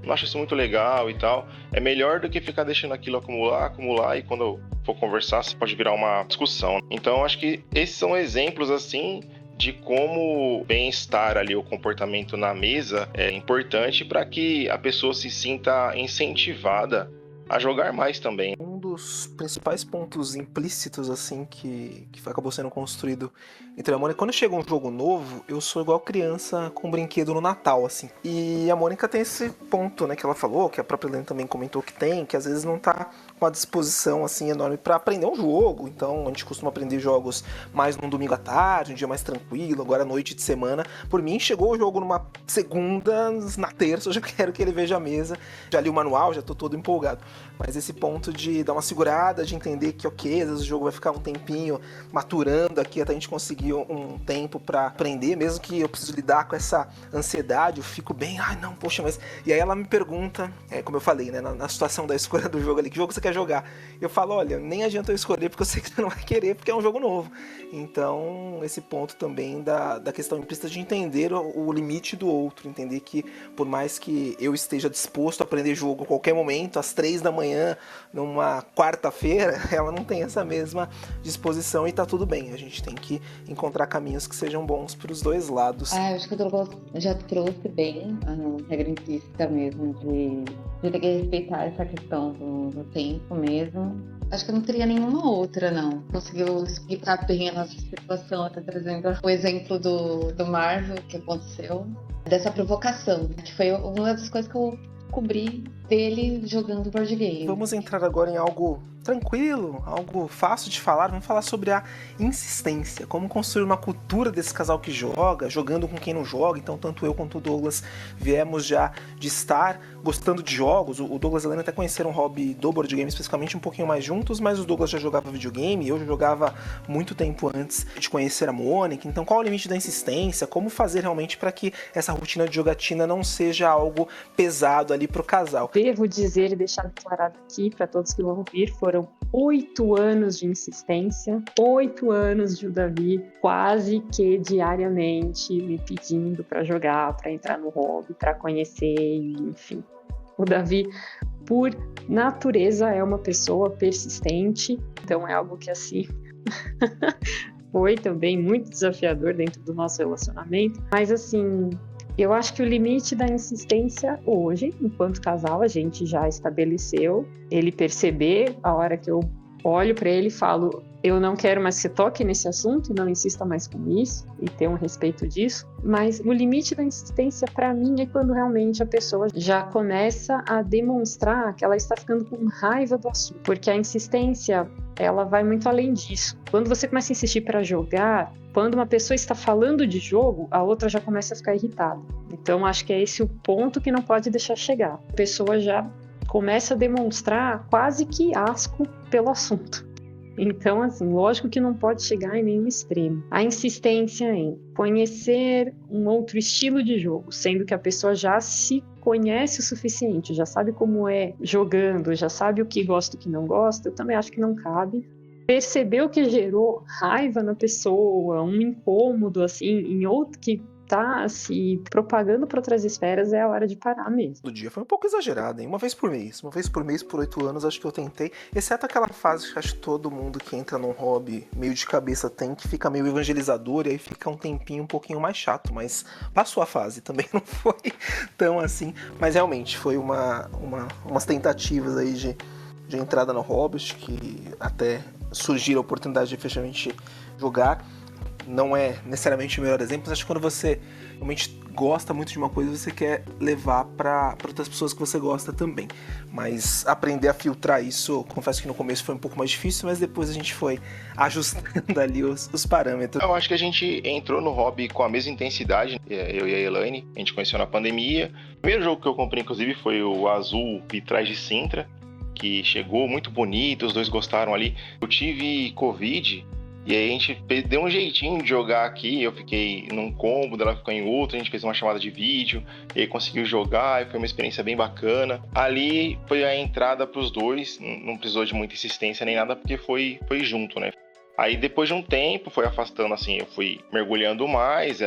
não acho isso muito legal e tal. É melhor do que ficar deixando aquilo acumular, e quando for conversar, você pode virar uma discussão. Então, acho que esses são exemplos, assim, de como o bem-estar ali, o comportamento na mesa é importante para que a pessoa se sinta incentivada a jogar mais também. Um dos principais pontos implícitos, assim, que acabou sendo construído entre a Mônica, quando chega um jogo novo, eu sou igual criança com um brinquedo no Natal, assim. E a Mônica tem esse ponto, né, que ela falou, que a própria Helene também comentou que tem, que às vezes não tá com a disposição, assim, enorme para aprender um jogo. Então, a gente costuma aprender jogos mais num domingo à tarde, um dia mais tranquilo, agora à noite de semana. Por mim, chegou o jogo numa segunda, na terça, eu já quero que ele veja a mesa. Já li o manual, já tô todo empolgado. Mas esse ponto de dar uma segurada, de entender que, ok, às vezes o jogo vai ficar um tempinho maturando aqui até a gente conseguir um tempo pra aprender, mesmo que eu preciso lidar com essa ansiedade, eu fico bem, não, poxa, mas... E aí ela me pergunta, como eu falei, né, na situação da escolha do jogo ali, que jogo você quer jogar? Eu falo, olha, nem adianta eu escolher porque eu sei que você não vai querer, porque é um jogo novo. Então, esse ponto também da questão implícita de entender o limite do outro, entender que por mais que eu esteja disposto a aprender jogo a qualquer momento, às 3 da manhã, numa quarta-feira, ela não tem essa mesma disposição e tá tudo bem. A gente tem que encontrar caminhos que sejam bons para os dois lados. Eu acho que o Douglas já trouxe bem a regra implícita mesmo, de ter que respeitar essa questão do tempo mesmo. Acho que eu não teria nenhuma outra, não. Conseguiu explicar bem a nossa situação, até trazendo o exemplo do Marvel que aconteceu, dessa provocação, que foi uma das coisas que eu descobri dele jogando board game. Vamos entrar agora em algo tranquilo, algo fácil de falar. Vamos falar sobre a insistência, como construir uma cultura desse casal que joga, jogando com quem não joga. Então tanto eu quanto o Douglas viemos já de estar gostando de jogos. O Douglas e a Helene até conheceram o hobby do board game especificamente um pouquinho mais juntos, mas o Douglas já jogava videogame e eu já jogava muito tempo antes de conhecer a Mônica. Então qual é o limite da insistência? Como fazer realmente para que essa rotina de jogatina não seja algo pesado ali pro casal? Devo dizer e deixar declarado aqui para todos que vão ouvir, foram 8 anos de insistência, 8 anos de o Davi quase que diariamente me pedindo para jogar, para entrar no hobby, para conhecer, enfim. O Davi, por natureza, é uma pessoa persistente, então é algo que assim foi também muito desafiador dentro do nosso relacionamento, mas assim, eu acho que o limite da insistência hoje, enquanto casal, a gente já estabeleceu. Ele perceber a hora que eu olho para ele e falo, eu não quero mais que você toque nesse assunto e não insista mais com isso, e ter um respeito disso. Mas o limite da insistência para mim é quando realmente a pessoa já começa a demonstrar que ela está ficando com raiva do assunto. Porque a insistência, ela vai muito além disso. Quando você começa a insistir para jogar, quando uma pessoa está falando de jogo, a outra já começa a ficar irritada. Então, acho que é esse o ponto que não pode deixar chegar. A pessoa já começa a demonstrar quase que asco pelo assunto. Então, assim, lógico que não pode chegar em nenhum extremo. A insistência em conhecer um outro estilo de jogo, sendo que a pessoa já se conhece o suficiente, já sabe como é jogando, já sabe o que gosta e o que não gosta, eu também acho que não cabe. Perceber o que gerou raiva na pessoa, um incômodo, assim, em outro que tá se propagando para outras esferas, é a hora de parar mesmo. Do dia foi um pouco exagerado, hein? Uma vez por mês por 8 anos, acho que eu tentei, exceto aquela fase que acho que todo mundo que entra num hobby meio de cabeça tem, que fica meio evangelizador e aí fica um tempinho um pouquinho mais chato, mas passou a fase, também não foi tão assim, mas realmente foi umas tentativas aí de entrada no hobby, acho que até surgir a oportunidade de efetivamente jogar. Não é necessariamente o melhor exemplo, mas acho que quando você realmente gosta muito de uma coisa e você quer levar para outras pessoas que você gosta também. Mas aprender a filtrar isso, confesso que no começo foi um pouco mais difícil, mas depois a gente foi ajustando ali os parâmetros. Eu acho que a gente entrou no hobby com a mesma intensidade, eu e a Elaine, a gente conheceu na pandemia. O primeiro jogo que eu comprei, inclusive, foi o Azul Vitrais de Sintra, que chegou muito bonito, os dois gostaram ali. Eu tive Covid, e aí a gente deu um jeitinho de jogar aqui, eu fiquei num combo, ela ficou em outro, a gente fez uma chamada de vídeo, e aí conseguiu jogar, e foi uma experiência bem bacana. Ali foi a entrada pros dois, não precisou de muita insistência nem nada, porque foi junto, né? Aí depois de um tempo, foi afastando assim, eu fui mergulhando mais,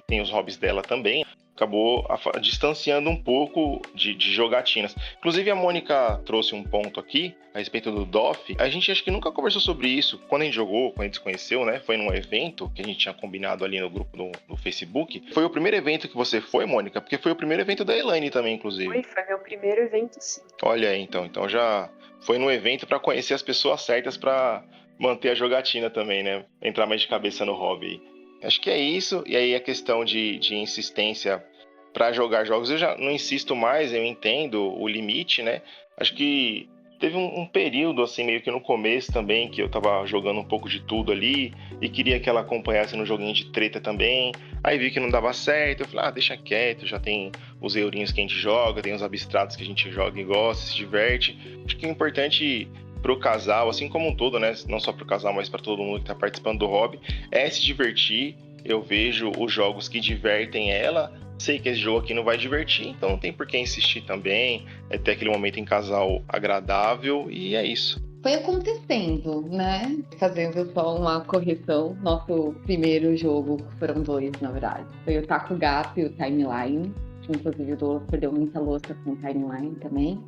tem os hobbies dela também, acabou distanciando um pouco de jogatinas. Inclusive a Mônica trouxe um ponto aqui a respeito do DOF. A gente acho que nunca conversou sobre isso. Quando a gente jogou, quando a gente se conheceu, né? Foi num evento que a gente tinha combinado ali no grupo no Facebook. Foi o primeiro evento que você foi, Mônica? Porque foi o primeiro evento da Elaine também, inclusive. Foi meu primeiro evento, sim. Olha aí, então já foi num evento para conhecer as pessoas certas para manter a jogatina também, né? Entrar mais de cabeça no hobby. Acho que é isso. E aí a questão de insistência para jogar jogos, eu já não insisto mais, eu entendo o limite, né? Acho que teve um período, assim, meio que no começo também, que eu tava jogando um pouco de tudo ali e queria que ela acompanhasse no joguinho de treta também. Aí vi que não dava certo, eu falei, deixa quieto, já tem os eurinhos que a gente joga, tem os abstratos que a gente joga e gosta, se diverte. Acho que é importante pro casal, assim como um todo, né? Não só pro casal, mas para todo mundo que tá participando do hobby, é se divertir. Eu vejo os jogos que divertem ela. Sei que esse jogo aqui não vai divertir, então não tem por que insistir também. É ter aquele momento em casal agradável e é isso. Foi acontecendo, né? Fazendo só uma correção. Nosso primeiro jogo, foram dois, na verdade. Foi o Taco Gato e o Timeline. Inclusive o Douglas perdeu muita louça com o Timeline também.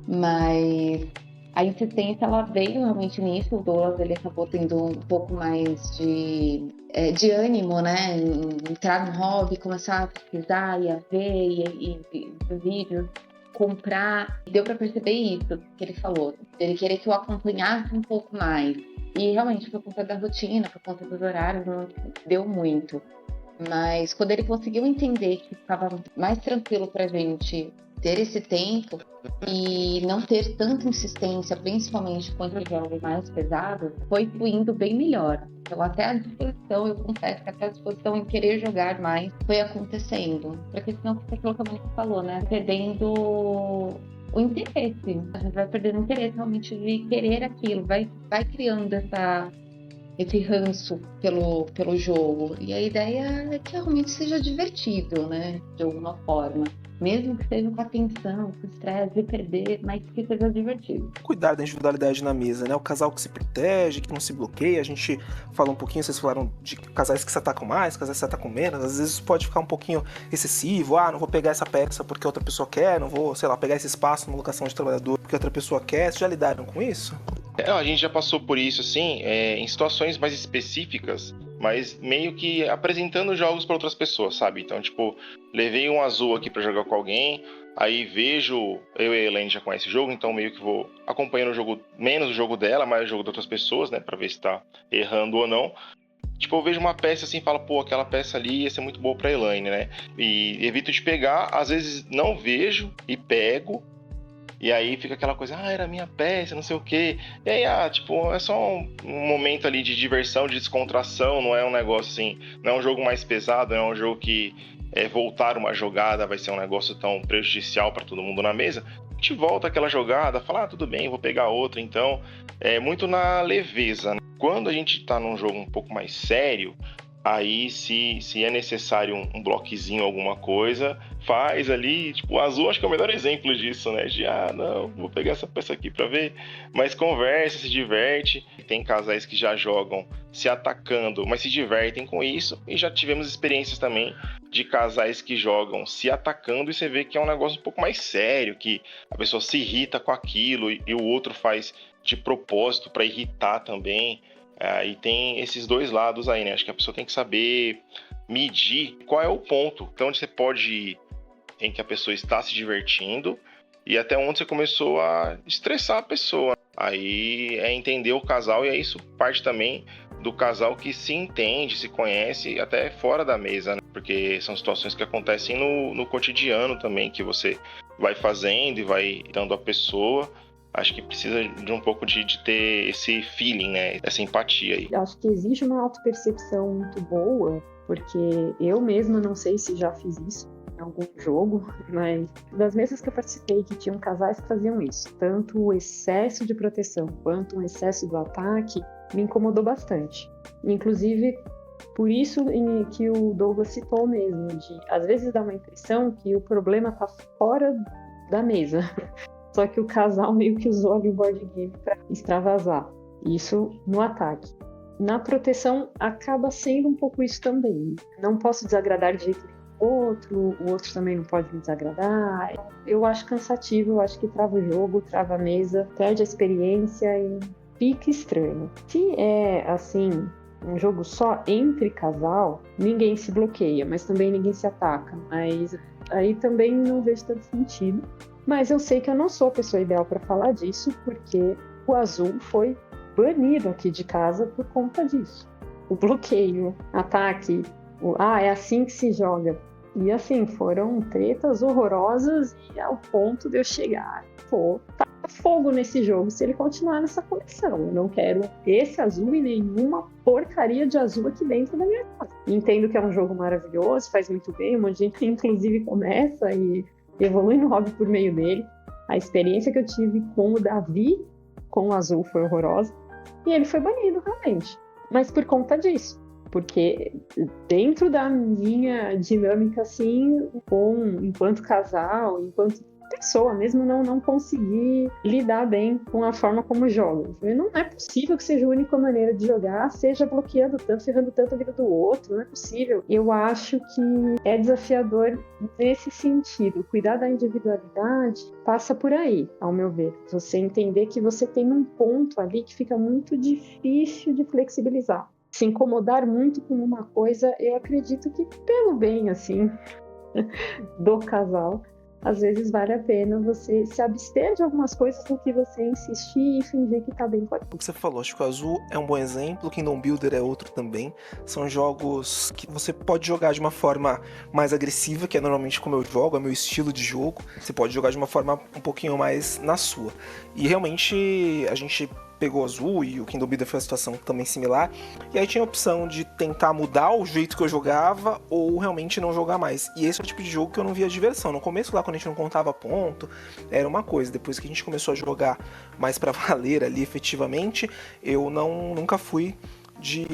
Mas a insistência, ela veio realmente nisso. O Douglas, ele acabou tendo um pouco mais de ânimo, né? Entrar no hobby, começar a pesquisar e a ver e vídeos, comprar. Deu para perceber isso que ele falou. Ele queria que eu acompanhasse um pouco mais. E realmente, por conta da rotina, por conta dos horários, não deu muito. Mas quando ele conseguiu entender que ficava mais tranquilo pra gente ter esse tempo e não ter tanta insistência, principalmente quando os jogos mais pesados, foi fluindo bem melhor. Então até a disposição, eu confesso que até a disposição em querer jogar mais foi acontecendo. Porque senão fica aquilo que a Mônica falou, né? Perdendo o interesse. A gente vai perdendo o interesse realmente de querer aquilo, vai criando esse ranço pelo jogo. E a ideia é que realmente seja divertido, né? De alguma forma. Mesmo que seja com a tensão, com o estresse de perder, mas que seja divertido. Cuidar da individualidade na mesa, né? O casal que se protege, que não se bloqueia. A gente falou um pouquinho, vocês falaram de casais que se atacam mais, casais que se atacam menos. Às vezes pode ficar um pouquinho excessivo. Não vou pegar essa peça porque outra pessoa quer, não vou, sei lá, pegar esse espaço numa locação de trabalhador porque outra pessoa quer. Vocês já lidaram com isso? A gente já passou por isso, assim, em situações mais específicas, mas meio que apresentando jogos para outras pessoas, sabe? Então, tipo, levei um Azul aqui para jogar com alguém, aí vejo, eu e a Elaine já conhecem o jogo, então meio que vou acompanhando o jogo, menos o jogo dela, mais o jogo de outras pessoas, né? Para ver se tá errando ou não. Tipo, eu vejo uma peça assim e falo, pô, aquela peça ali ia ser muito boa pra Elaine, né? E evito de pegar, às vezes não vejo e pego. E aí fica aquela coisa, era minha peça, não sei o quê. E aí, tipo, é só um momento ali de diversão, de descontração, não é um negócio assim, não é um jogo mais pesado, não é um jogo que voltar uma jogada vai ser um negócio tão prejudicial para todo mundo na mesa. A gente volta aquela jogada, fala, tudo bem, vou pegar outra. Então, é muito na leveza, né? Quando a gente tá num jogo um pouco mais sério, aí se é necessário um bloquezinho, alguma coisa, faz ali, tipo, o Azul acho que é o melhor exemplo disso, né? De, não, vou pegar essa peça aqui pra ver, mas conversa, se diverte. Tem casais que já jogam se atacando, mas se divertem com isso, e já tivemos experiências também de casais que jogam se atacando e você vê que é um negócio um pouco mais sério, que a pessoa se irrita com aquilo e o outro faz de propósito pra irritar também. E tem esses dois lados aí, né? Acho que a pessoa tem que saber medir qual é o ponto, até onde você pode ir em que a pessoa está se divertindo e até onde você começou a estressar a pessoa. Aí é entender o casal e aí isso parte também do casal que se entende, se conhece até fora da mesa, né? Porque são situações que acontecem no cotidiano também, que você vai fazendo e vai dando a pessoa. Acho que precisa de um pouco de ter esse feeling, né? Essa empatia aí. Acho que exige uma autopercepção muito boa, porque eu mesma não sei se já fiz isso em algum jogo, mas das mesas que eu participei que tinham casais que faziam isso, tanto o excesso de proteção quanto o excesso do ataque, me incomodou bastante. Inclusive, por isso que o Douglas citou mesmo, de às vezes dá uma impressão que o problema está fora da mesa. Só que o casal meio que usou ali o board game para extravasar. Isso no ataque. Na proteção, acaba sendo um pouco isso também. Não posso desagradar de jeito nenhum o outro também não pode me desagradar. Eu acho cansativo, eu acho que trava o jogo, trava a mesa, perde a experiência e fica estranho. Se é, assim, um jogo só entre casal, ninguém se bloqueia, mas também ninguém se ataca. Mas aí também não vejo tanto sentido. Mas eu sei que eu não sou a pessoa ideal para falar disso, porque o Azul foi banido aqui de casa por conta disso. O bloqueio, ataque, é assim que se joga. E assim, foram tretas horrorosas e ao ponto de eu chegar, tá fogo nesse jogo se ele continuar nessa coleção. Eu não quero esse Azul e nenhuma porcaria de Azul aqui dentro da minha casa. Entendo que é um jogo maravilhoso, faz muito bem, um monte de gente inclusive começa e evolui no hobby por meio dele. A experiência que eu tive com o Davi, com o Azul, foi horrorosa. E ele foi banido, realmente. Mas por conta disso. Porque dentro da minha dinâmica, assim, enquanto casal, enquanto pessoa mesmo, não consegui lidar bem com a forma como joga. Não é possível que seja a única maneira de jogar, seja bloqueando tanto, ferrando tanto a vida do outro, não é possível. Eu acho que é desafiador nesse sentido. Cuidar da individualidade passa por aí, ao meu ver. Você entender que você tem um ponto ali que fica muito difícil de flexibilizar. Se incomodar muito com uma coisa, eu acredito que pelo bem, assim, do casal, às vezes vale a pena você se abster de algumas coisas do que você insistir e fingir que tá bem com aquilo. O que você falou, acho que o Azul é um bom exemplo, o Kingdom Builder é outro também. São jogos que você pode jogar de uma forma mais agressiva, que é normalmente como eu jogo, é meu estilo de jogo. Você pode jogar de uma forma um pouquinho mais na sua. E realmente a gente pegou o Azul e o Kingdom Builder foi uma situação também similar, e aí tinha a opção de tentar mudar o jeito que eu jogava ou realmente não jogar mais. E esse é o tipo de jogo que eu não via diversão. No começo lá, quando a gente não contava ponto, era uma coisa. Depois que a gente começou a jogar mais pra valer ali efetivamente, eu nunca fui de,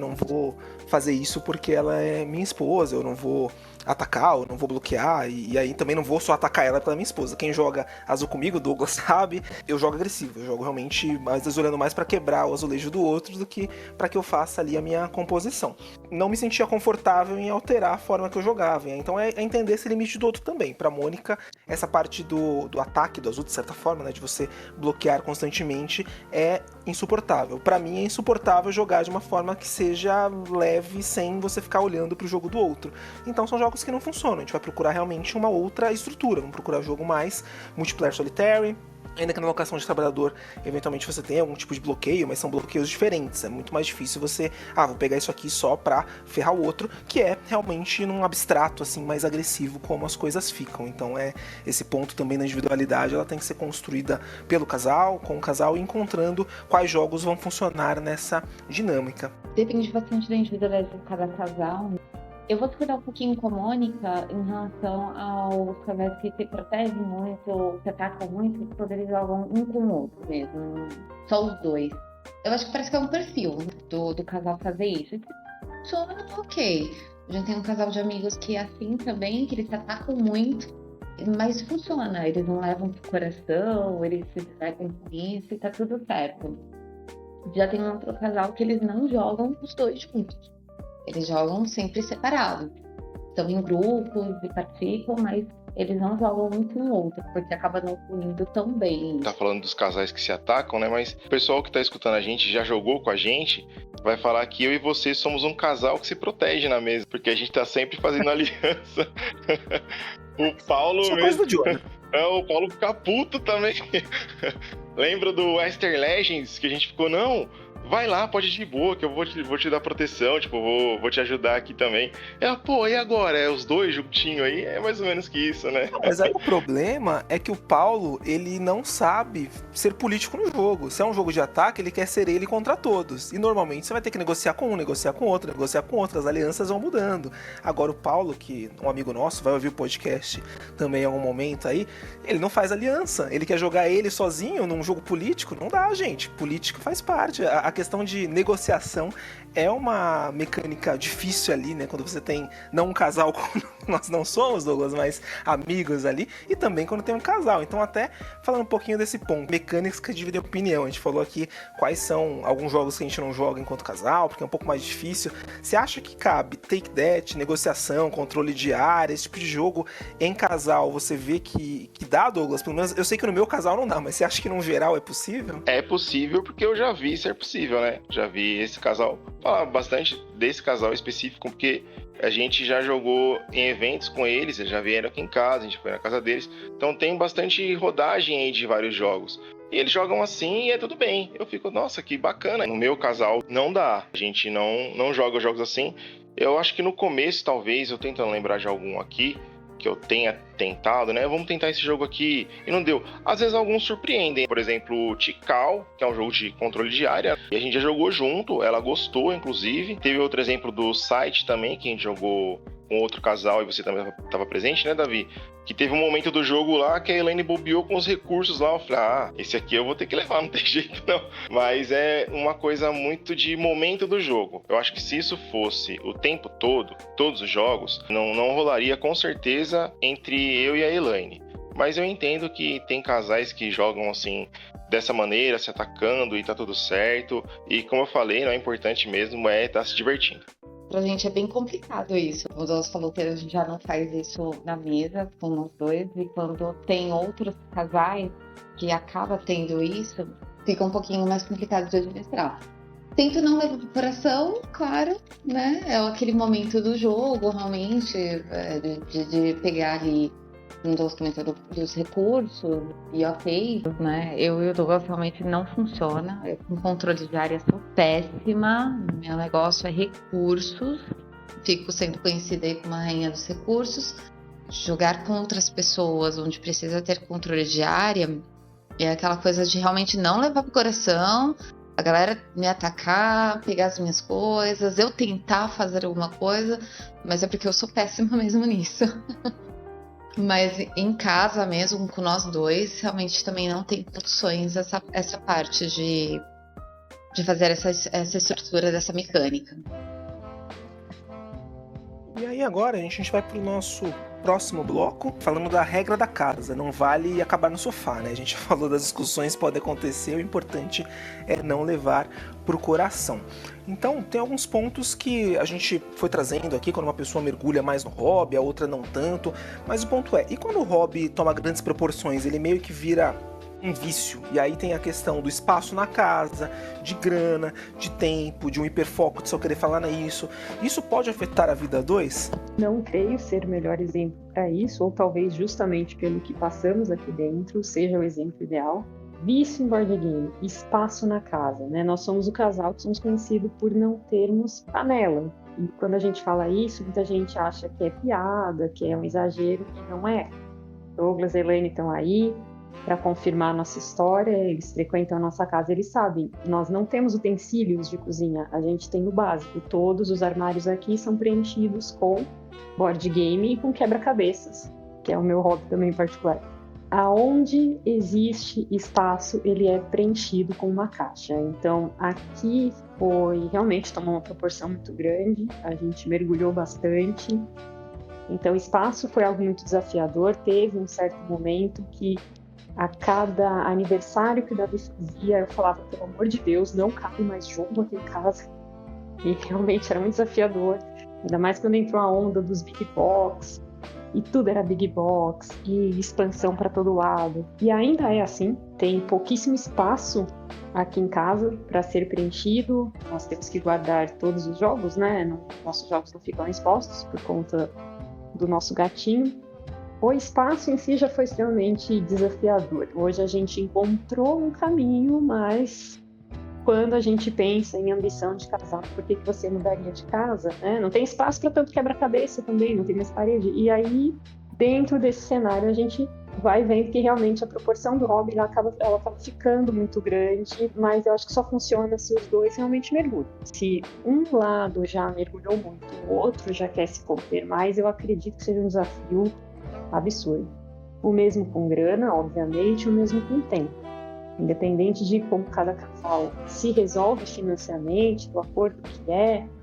não vou fazer isso porque ela é minha esposa, eu não vou atacar, eu não vou bloquear, e aí também não vou só atacar ela pela minha esposa. Quem joga Azul comigo, o Douglas sabe, eu jogo agressivo, eu jogo realmente, às vezes olhando mais pra quebrar o azulejo do outro do que pra que eu faça ali a minha composição. Não me sentia confortável em alterar a forma que eu jogava, então é entender esse limite do outro também. Pra Mônica, essa parte do ataque do Azul, de certa forma, né, de você bloquear constantemente, é insuportável. Pra mim é insuportável jogar de uma forma que seja leve, sem você ficar olhando pro jogo do outro. Então são jogos que não funcionam, a gente vai procurar realmente uma outra estrutura, vamos procurar jogo mais multiplayer solitary, ainda que na locação de trabalhador eventualmente você tenha algum tipo de bloqueio, mas são bloqueios diferentes, é muito mais difícil você, vou pegar isso aqui só pra ferrar o outro, que é realmente num abstrato assim, mais agressivo como as coisas ficam. Então esse ponto também da individualidade, ela tem que ser construída pelo casal, com o casal, e encontrando quais jogos vão funcionar nessa dinâmica. Depende bastante da individualidade de cada casal. Eu vou discordar um pouquinho com a Mônica em relação aos casais que se protegem muito, se atacam muito, quando eles jogam um com o outro mesmo, só os dois. Eu acho que parece que é um perfil do casal fazer isso. Funciona, ok. A gente tem um casal de amigos que é assim também, que eles se atacam muito, mas funciona. Eles não levam pro coração, eles se divertem com isso e tá tudo certo. Já tem um outro casal que eles não jogam os dois juntos. Eles jogam sempre separados. Estão em grupos e participam, mas eles não jogam um com o outro, porque acaba não fluindo tão bem. Tá falando dos casais que se atacam, né? Mas o pessoal que tá escutando a gente, já jogou com a gente, vai falar que eu e você somos um casal que se protege na mesa, porque a gente tá sempre fazendo aliança. O Paulo Isso é mesmo... coisa do Diogo. O Paulo fica puto também. Lembra do Western Legends, que a gente ficou, não... vai lá, pode ir de boa, que eu vou te dar proteção, tipo, vou te ajudar aqui também. Ela, pô, e agora? É os dois juntinhos aí? É mais ou menos que isso, né? Mas aí o problema é que o Paulo, ele não sabe ser político no jogo. Se é um jogo de ataque, ele quer ser ele contra todos. E normalmente você vai ter que negociar com um, negociar com outro, negociar com outro. As alianças vão mudando. Agora o Paulo, que um amigo nosso, vai ouvir o podcast também em algum momento aí, ele não faz aliança. Ele quer jogar ele sozinho num jogo político? Não dá, gente. Político faz parte. A questão de negociação é uma mecânica difícil ali, né? Quando você tem, não um casal como nós não somos, Douglas, mas amigos ali, e também quando tem um casal. Então, até falando um pouquinho desse ponto, mecânicas que dividem opinião. A gente falou aqui quais são alguns jogos que a gente não joga enquanto casal, porque é um pouco mais difícil. Você acha que cabe take that, negociação, controle de área, esse tipo de jogo em casal? Você vê que dá, Douglas? Pelo menos eu sei que no meu casal não dá, mas você acha que no geral é possível? É possível porque eu já vi ser possível, né? Já vi esse casal, falar bastante desse casal específico, porque a gente já jogou em eventos com eles, eles já vieram aqui em casa, a gente foi na casa deles, então tem bastante rodagem aí de vários jogos. E eles jogam assim e é tudo bem. Eu fico, nossa, que bacana. No meu casal não dá, a gente não joga jogos assim. Eu acho que no começo, talvez, eu tentando lembrar de algum aqui, que eu tenha tentado, né? Vamos tentar esse jogo aqui e não deu. Às vezes alguns surpreendem. Por exemplo, o Tikal, que é um jogo de controle de área, e a gente já jogou junto, ela gostou, inclusive. Teve outro exemplo do Site também, que a gente jogou com outro casal e você também estava presente, né, Davi? Que teve um momento do jogo lá que a Elaine bobeou com os recursos lá. Eu falei, esse aqui eu vou ter que levar, não tem jeito não. Mas é uma coisa muito de momento do jogo. Eu acho que se isso fosse o tempo todo, todos os jogos, não rolaria com certeza entre eu e a Elaine. Mas eu entendo que tem casais que jogam assim, dessa maneira, se atacando e tá tudo certo. E como eu falei, o importante mesmo é estar se divertindo. Pra gente é bem complicado isso. O Douglas falou que a gente já não faz isso na mesa com nós dois, e quando tem outros casais que acaba tendo isso, fica um pouquinho mais complicado de administrar. Tento não levar pro coração, claro, né? É aquele momento do jogo, realmente, de pegar ali um documento dos recursos e ok, né? Eu e o Douglas realmente não funciona. Eu com controle de área sou péssima. Meu negócio é recursos. Fico sendo conhecida aí como a rainha dos recursos. Jogar com outras pessoas onde precisa ter controle de área é aquela coisa de realmente não levar pro coração. A galera me atacar, pegar as minhas coisas, eu tentar fazer alguma coisa, mas é porque eu sou péssima mesmo nisso. Mas em casa mesmo, com nós dois, realmente também não tem condições essa parte de fazer essa estrutura dessa mecânica. E aí agora a gente vai pro nosso próximo bloco, falando da regra da casa. Não vale acabar no sofá, né? A gente falou das discussões que podem acontecer, o importante é não levar pro coração. Então, tem alguns pontos que a gente foi trazendo aqui, quando uma pessoa mergulha mais no hobby, a outra não tanto, mas o ponto é, e quando o hobby toma grandes proporções, ele meio que vira um vício, e aí tem a questão do espaço na casa, de grana, de tempo, de um hiperfoco, de só querer falar nisso. Isso pode afetar a vida a dois? Não creio ser o melhor exemplo para isso, ou talvez justamente pelo que passamos aqui dentro, seja o exemplo ideal. Vício em board game, espaço na casa, né? Nós somos o casal que somos conhecidos por não termos panela. E quando a gente fala isso, muita gente acha que é piada, que é um exagero, e não é. Douglas e Elaine estão aí para confirmar a nossa história, eles frequentam a nossa casa, eles sabem, nós não temos utensílios de cozinha, a gente tem o básico, todos os armários aqui são preenchidos com board game e com quebra-cabeças, que é o meu hobby também em particular. Aonde existe espaço, ele é preenchido com uma caixa, então aqui realmente tomou uma proporção muito grande, a gente mergulhou bastante, então espaço foi algo muito desafiador, teve um certo momento que a cada aniversário que o Davi fazia, eu falava, pelo amor de Deus, não cabe mais jogo aqui em casa. E realmente era muito desafiador. Ainda mais quando entrou a onda dos Big Box. E tudo era Big Box. E expansão para todo lado. E ainda é assim. Tem pouquíssimo espaço aqui em casa para ser preenchido. Nós temos que guardar todos os jogos, né? Nossos jogos não ficam expostos por conta do nosso gatinho. O espaço em si já foi extremamente desafiador. Hoje a gente encontrou um caminho, mas quando a gente pensa em ambição de casar, por que você mudaria de casa? Né? Não tem espaço para tanto quebra-cabeça também, não tem mais parede. E aí, dentro desse cenário, a gente vai vendo que realmente a proporção do hobby ela acaba ficando muito grande, mas eu acho que só funciona se os dois realmente mergulham. Se um lado já mergulhou muito, o outro já quer se conter mais, eu acredito que seja um desafio absurdo. O mesmo com grana, obviamente, o mesmo com tempo. Independente de como cada casal se resolve financeiramente, do acordo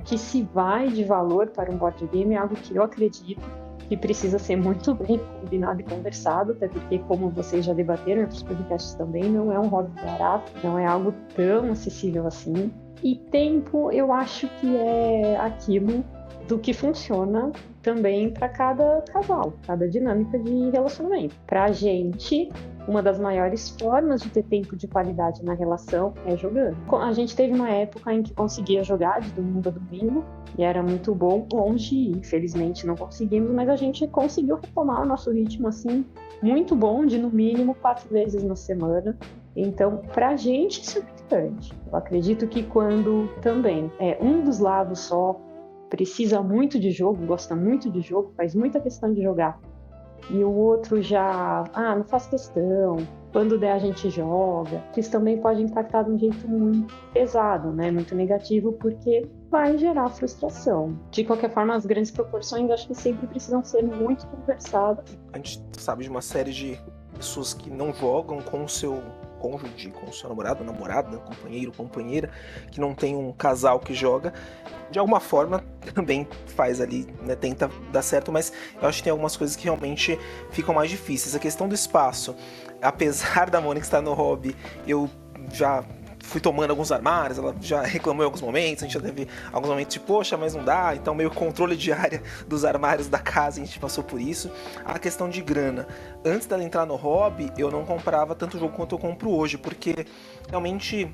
que se vai de valor para um board game é algo que eu acredito que precisa ser muito bem combinado e conversado, até porque, como vocês já debateram em outros podcasts também, não é um hobby barato, não é algo tão acessível assim. E tempo, eu acho que é aquilo do que funciona também para cada casal, cada dinâmica de relacionamento. Para a gente, uma das maiores formas de ter tempo de qualidade na relação é jogando. A gente teve uma época em que conseguia jogar de domingo a domingo e era muito bom. Hoje, infelizmente, não conseguimos, mas a gente conseguiu retomar o nosso ritmo assim, muito bom, de no mínimo 4 vezes na semana. Então, pra gente, isso é importante. Eu acredito que quando também um dos lados só precisa muito de jogo, gosta muito de jogo, faz muita questão de jogar, e o outro já, não faz questão, quando der a gente joga, isso também pode impactar de um jeito muito pesado, né? Muito negativo, porque vai gerar frustração. De qualquer forma, as grandes proporções acho que sempre precisam ser muito conversadas. A gente sabe de uma série de pessoas que não jogam com o seu cônjuge, com o seu namorado, namorada, companheiro, companheira, que não tem um casal que joga. De alguma forma, também faz ali, né, tenta dar certo, mas eu acho que tem algumas coisas que realmente ficam mais difíceis. A questão do espaço, apesar da Mônica estar no hobby, eu já fui tomando alguns armários, ela já reclamou em alguns momentos, a gente já teve alguns momentos de, poxa, mas não dá, então meio controle de área dos armários da casa, a gente passou por isso. A questão de grana, antes dela entrar no hobby, eu não comprava tanto jogo quanto eu compro hoje, porque realmente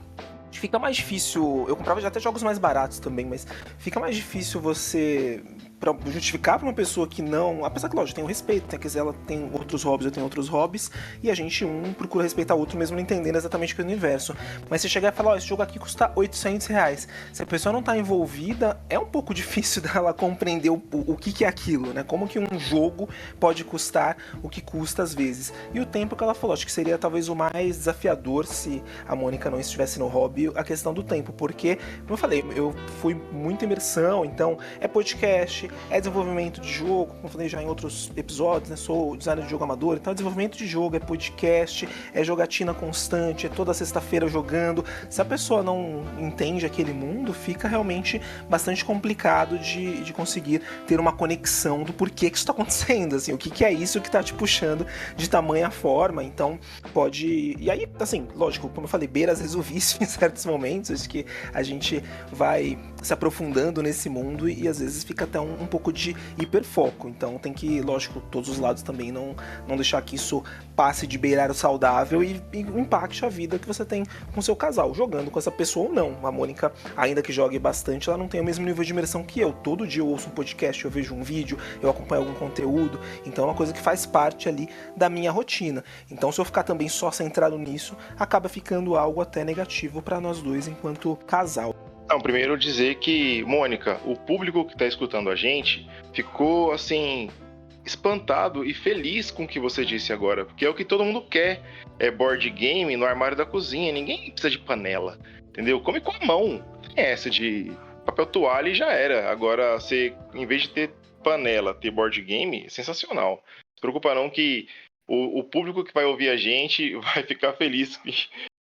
fica mais difícil, eu comprava já até jogos mais baratos também, mas fica mais difícil você pra justificar pra uma pessoa que não, apesar que lógico, tem o respeito, tem que ela tem outros hobbies, eu tenho outros hobbies, e a gente procura respeitar o outro mesmo não entendendo exatamente o que é o universo. Mas se chegar e falar, esse jogo aqui custa R$800, se a pessoa não tá envolvida, é um pouco difícil dela compreender o que é aquilo, né? Como que um jogo pode custar o que custa às vezes. E o tempo que ela falou, acho que seria talvez o mais desafiador se a Mônica não estivesse no hobby, a questão do tempo, porque, como eu falei, eu fui muita imersão, então é podcast, é desenvolvimento de jogo, como eu falei já em outros episódios, né? Sou designer de jogo amador, então é desenvolvimento de jogo, é podcast, é jogatina constante, é toda sexta-feira jogando. Se a pessoa não entende aquele mundo, fica realmente bastante complicado de conseguir ter uma conexão do porquê que isso está acontecendo, assim, o que é isso que está te puxando de tamanha forma. Então pode... E aí, assim, lógico, como eu falei, beira às vezes o vício em certos momentos, acho que a gente vai se aprofundando nesse mundo e às vezes fica até um pouco de hiperfoco. Então tem que, lógico, todos os lados também não deixar que isso passe de beirar o saudável e impacte a vida que você tem com seu casal, jogando com essa pessoa ou não. A Mônica, ainda que jogue bastante, ela não tem o mesmo nível de imersão que eu. Todo dia eu ouço um podcast, eu vejo um vídeo, eu acompanho algum conteúdo, então é uma coisa que faz parte ali da minha rotina. Então se eu ficar também só centrado nisso, acaba ficando algo até negativo para nós dois enquanto casal. Não, primeiro dizer que, Mônica, o público que está escutando a gente ficou, assim, espantado e feliz com o que você disse agora, porque é o que todo mundo quer, é board game no armário da cozinha, ninguém precisa de panela, entendeu? Come com a mão, tem essa de papel toalha e já era. Agora, você, em vez de ter panela, ter board game, é sensacional. Não se preocupa não que o público que vai ouvir a gente vai ficar feliz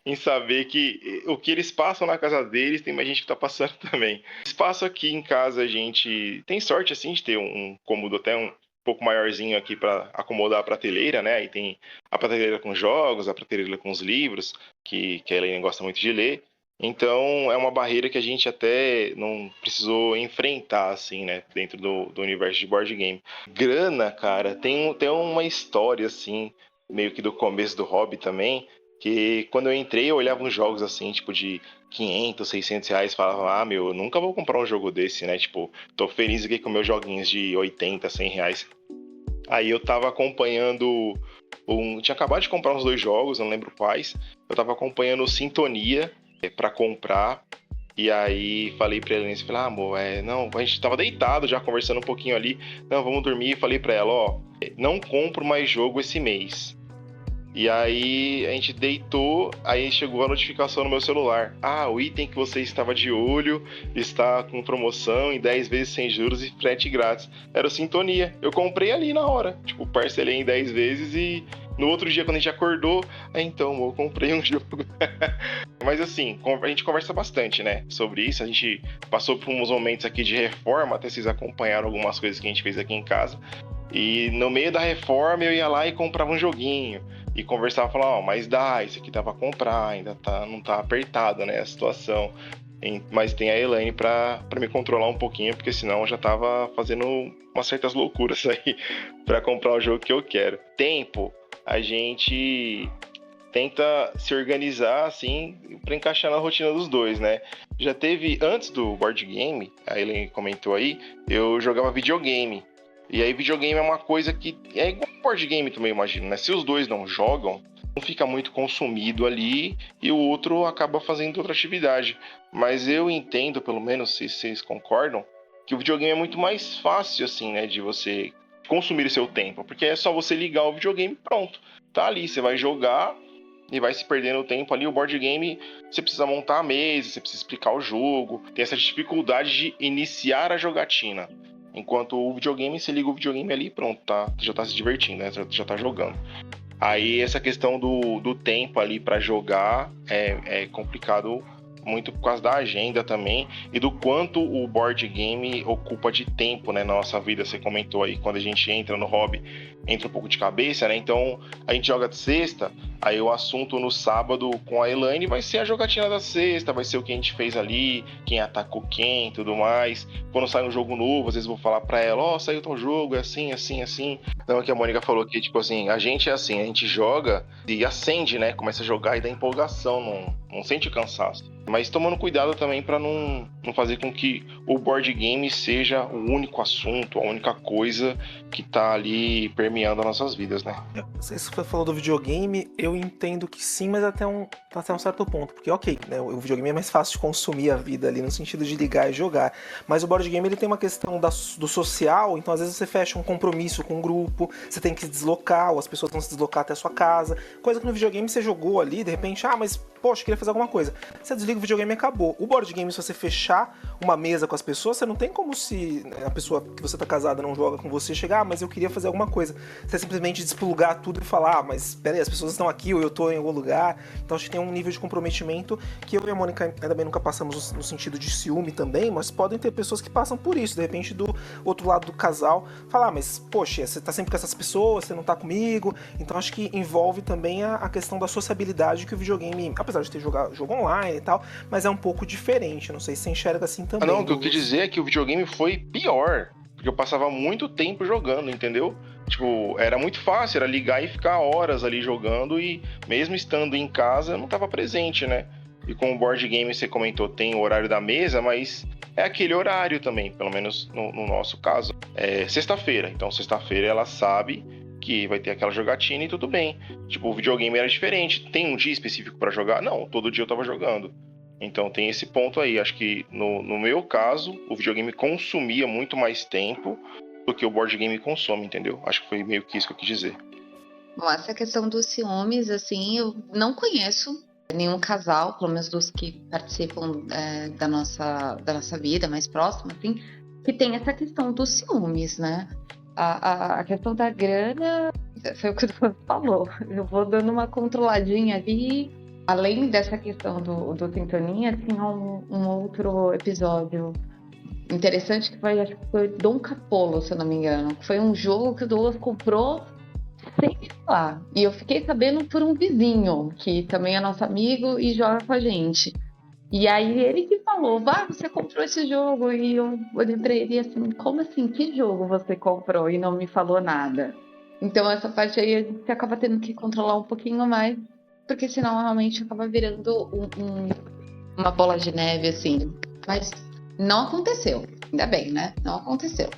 em saber que o que eles passam na casa deles, tem mais gente que tá passando também. Espaço aqui em casa, a gente tem sorte, assim, de ter um cômodo até um pouco maiorzinho aqui para acomodar a prateleira, né? Aí tem a prateleira com jogos, a prateleira com os livros, que a Elaine gosta muito de ler. Então, é uma barreira que a gente até não precisou enfrentar, assim, né? Dentro do universo de board game. Grana, cara, tem uma história, assim, meio que do começo do hobby também, que quando eu entrei eu olhava uns jogos assim, tipo de 500, 600 reais, falava, eu nunca vou comprar um jogo desse, né, tipo, tô feliz aqui com meus joguinhos de 80, 100 reais. Aí eu tava acompanhando, tinha acabado de comprar uns 2 jogos, não lembro quais, eu tava acompanhando o Sintonia, pra comprar. E aí falei pra ela, falei, amor, não, a gente tava deitado já conversando um pouquinho ali. Não, vamos dormir. E falei pra ela, não compro mais jogo esse mês. E aí a gente deitou, aí chegou a notificação no meu celular. O item que você estava de olho está com promoção em 10 vezes sem juros e frete grátis. Era o Sintonia. Eu comprei ali na hora. Tipo, parcelei em 10 vezes e no outro dia, quando a gente acordou, então, eu comprei um jogo. Mas assim, a gente conversa bastante, né, sobre isso. A gente passou por uns momentos aqui de reforma, até vocês acompanharam algumas coisas que a gente fez aqui em casa. E no meio da reforma eu ia lá e comprava um joguinho. E conversava, falava, mas dá, isso aqui dá pra comprar, ainda não tá apertado, né, a situação. Mas tem a Elaine pra me controlar um pouquinho, porque senão eu já tava fazendo umas certas loucuras aí pra comprar o jogo que eu quero. Tempo, a gente tenta se organizar, assim, pra encaixar na rotina dos dois, né? Já teve, antes do board game, a Elaine comentou aí, eu jogava videogame. E aí videogame é uma coisa que é igual board game também, eu imagino, né? Se os dois não jogam, um fica muito consumido ali e o outro acaba fazendo outra atividade. Mas eu entendo, pelo menos, se vocês concordam, que o videogame é muito mais fácil, assim, né? De você consumir seu tempo. Porque é só você ligar o videogame e pronto. Tá ali, você vai jogar e vai se perdendo o tempo ali. O board game, você precisa montar a mesa, você precisa explicar o jogo. Tem essa dificuldade de iniciar a jogatina. Enquanto o videogame, você liga o videogame ali e pronto, já tá se divertindo, né? Já tá jogando. Aí essa questão do tempo ali pra jogar é complicado muito por causa da agenda também e do quanto o board game ocupa de tempo, né, na nossa vida. Você comentou aí, quando a gente entra no hobby, entra um pouco de cabeça, né? Então a gente joga de sexta, aí o assunto no sábado com a Elaine vai ser a jogatina da sexta, vai ser o que a gente fez ali, quem atacou quem, tudo mais. Quando sai um jogo novo, às vezes eu vou falar pra ela, saiu tal jogo, é assim, assim, assim. Então, que a Mônica falou que, tipo assim, a gente é assim, a gente joga e acende, né? Começa a jogar e dá empolgação, não sente cansaço. Mas tomando cuidado também para não fazer com que o board game seja o único assunto, a única coisa que tá ali permeando as nossas vidas, né? Se você falou do videogame, eu entendo que sim, mas até um certo ponto. Porque, ok, né, o videogame é mais fácil de consumir a vida ali, no sentido de ligar e jogar. Mas o board game, ele tem uma questão do social, então às vezes você fecha um compromisso com um grupo, você tem que se deslocar, ou as pessoas vão se deslocar até a sua casa. Coisa que no videogame você jogou ali, de repente, mas, poxa, queria fazer alguma coisa. Você desliga o videogame e acabou. O board game, se você fechar uma mesa com as pessoas, você não tem como se a pessoa que você tá casada não joga com você chegar, mas eu queria fazer alguma coisa. Você simplesmente desplugar tudo e falar, mas peraí, as pessoas estão aqui ou eu tô em algum lugar. Então acho que tem um nível de comprometimento que eu e a Mônica ainda bem nunca passamos no sentido de ciúme também, mas podem ter pessoas que passam por isso. De repente, do outro lado do casal, falar, mas poxa, você tá sempre com essas pessoas, você não tá comigo. Então acho que envolve também a questão da sociabilidade que o videogame, apesar de ter jogo online e tal, mas é um pouco diferente. Não sei se você enxerga assim também. Não, o que eu quis dizer é que o videogame foi pior, porque eu passava muito tempo jogando, entendeu? Tipo, era muito fácil, era ligar e ficar horas ali jogando e mesmo estando em casa, eu não tava presente, né? E com o board game, você comentou, tem o horário da mesa, mas é aquele horário também, pelo menos no nosso caso. É sexta-feira, então sexta-feira ela sabe que vai ter aquela jogatina e tudo bem. Tipo, o videogame era diferente. Tem um dia específico pra jogar? Não, todo dia eu tava jogando. Então tem esse ponto aí. Acho que no meu caso, o videogame consumia muito mais tempo do que o board game consome, entendeu? Acho que foi meio que isso que eu quis dizer. Bom, essa questão dos ciúmes, assim, eu não conheço nenhum casal, pelo menos dos que participam da nossa vida mais próxima, assim, que tem essa questão dos ciúmes, né? A questão da grana, foi o que você falou. Eu vou dando uma controladinha ali. Além dessa questão do Sintonia, tinha um outro episódio interessante que foi, acho que foi Dom Capolo, se eu não me engano. Foi um jogo que o Douglas comprou sem falar. E eu fiquei sabendo por um vizinho, que também é nosso amigo e joga com a gente. E aí ele que falou, você comprou esse jogo? E eu olhei pra ele assim, como assim? Que jogo você comprou? E não me falou nada. Então essa parte aí a gente acaba tendo que controlar um pouquinho mais, porque senão realmente acaba virando uma bola de neve, assim. Mas não aconteceu, ainda bem, né? Não aconteceu.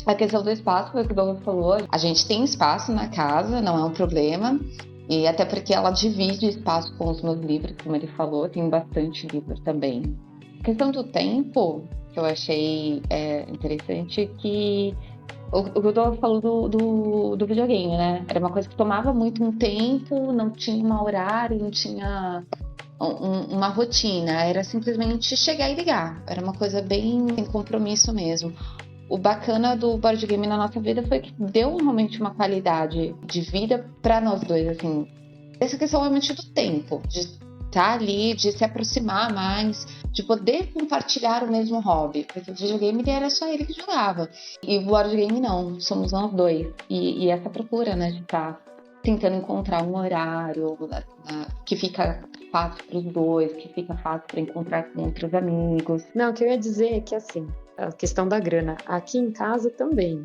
A questão do espaço, foi o que o Douglas falou. A gente tem espaço na casa, não é um problema. E até porque ela divide espaço com os meus livros, como ele falou, tem bastante livro também. A questão do tempo, que eu achei interessante, que o Rodolfo falou do videogame, né? Era uma coisa que tomava muito um tempo, não tinha um horário, não tinha uma rotina, era simplesmente chegar e ligar. Era uma coisa bem sem compromisso mesmo. O bacana do board game na nossa vida foi que deu realmente uma qualidade de vida para nós dois, assim. Essa questão realmente do tempo, de estar ali, de se aproximar mais, de poder compartilhar o mesmo hobby. Porque o videogame era só ele que jogava. E o board game não, somos nós dois. E essa procura, né, de estar tentando encontrar um horário que fica fácil para os dois, que fica fácil para encontrar com outros amigos. Não, o que eu ia dizer é que, assim, a questão da grana, aqui em casa também,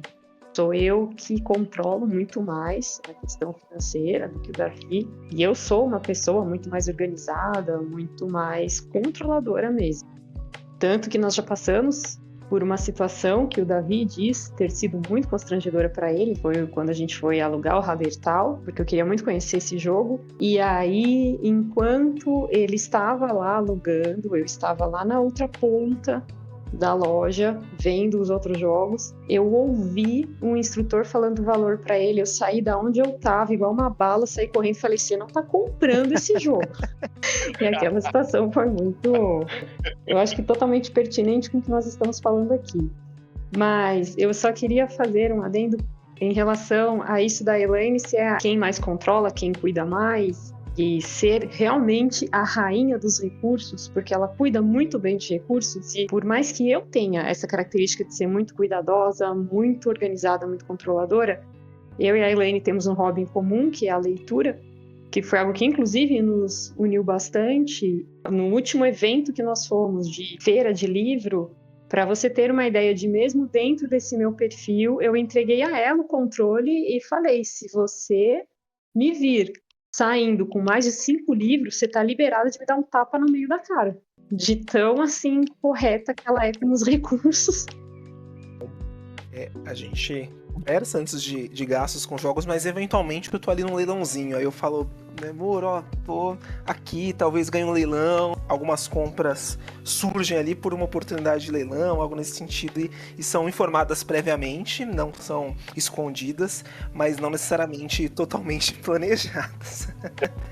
sou eu que controlo muito mais a questão financeira do que o Davi, e eu sou uma pessoa muito mais organizada, muito mais controladora mesmo. Tanto que nós já passamos por uma situação que o Davi diz ter sido muito constrangedora para ele, foi quando a gente foi alugar o Rabertal, porque eu queria muito conhecer esse jogo, e aí, enquanto ele estava lá alugando, eu estava lá na outra ponta da loja, vendo os outros jogos, eu ouvi um instrutor falando o valor para ele, eu saí da onde eu tava, igual uma bala, saí correndo e falei, você não tá comprando esse jogo. E aquela situação foi muito, eu acho que totalmente pertinente com o que nós estamos falando aqui. Mas eu só queria fazer um adendo em relação a isso da Elaine, se é quem mais controla, quem cuida mais, e ser realmente a rainha dos recursos, porque ela cuida muito bem de recursos, e por mais que eu tenha essa característica de ser muito cuidadosa, muito organizada, muito controladora, eu e a Elaine temos um hobby em comum, que é a leitura, que foi algo que inclusive nos uniu bastante. No último evento que nós fomos de feira de livro, para você ter uma ideia de mesmo dentro desse meu perfil, eu entreguei a ela o controle e falei, se você me vir saindo com mais de 5 livros, você está liberada de me dar um tapa no meio da cara. De tão, assim, correta que ela é com os recursos. A gente conversa antes de gastos com jogos, mas eventualmente eu tô ali num leilãozinho, aí eu falo, amor, ó, tô aqui, talvez ganhe um leilão, algumas compras surgem ali por uma oportunidade de leilão, algo nesse sentido, e são informadas previamente, não são escondidas, mas não necessariamente totalmente planejadas.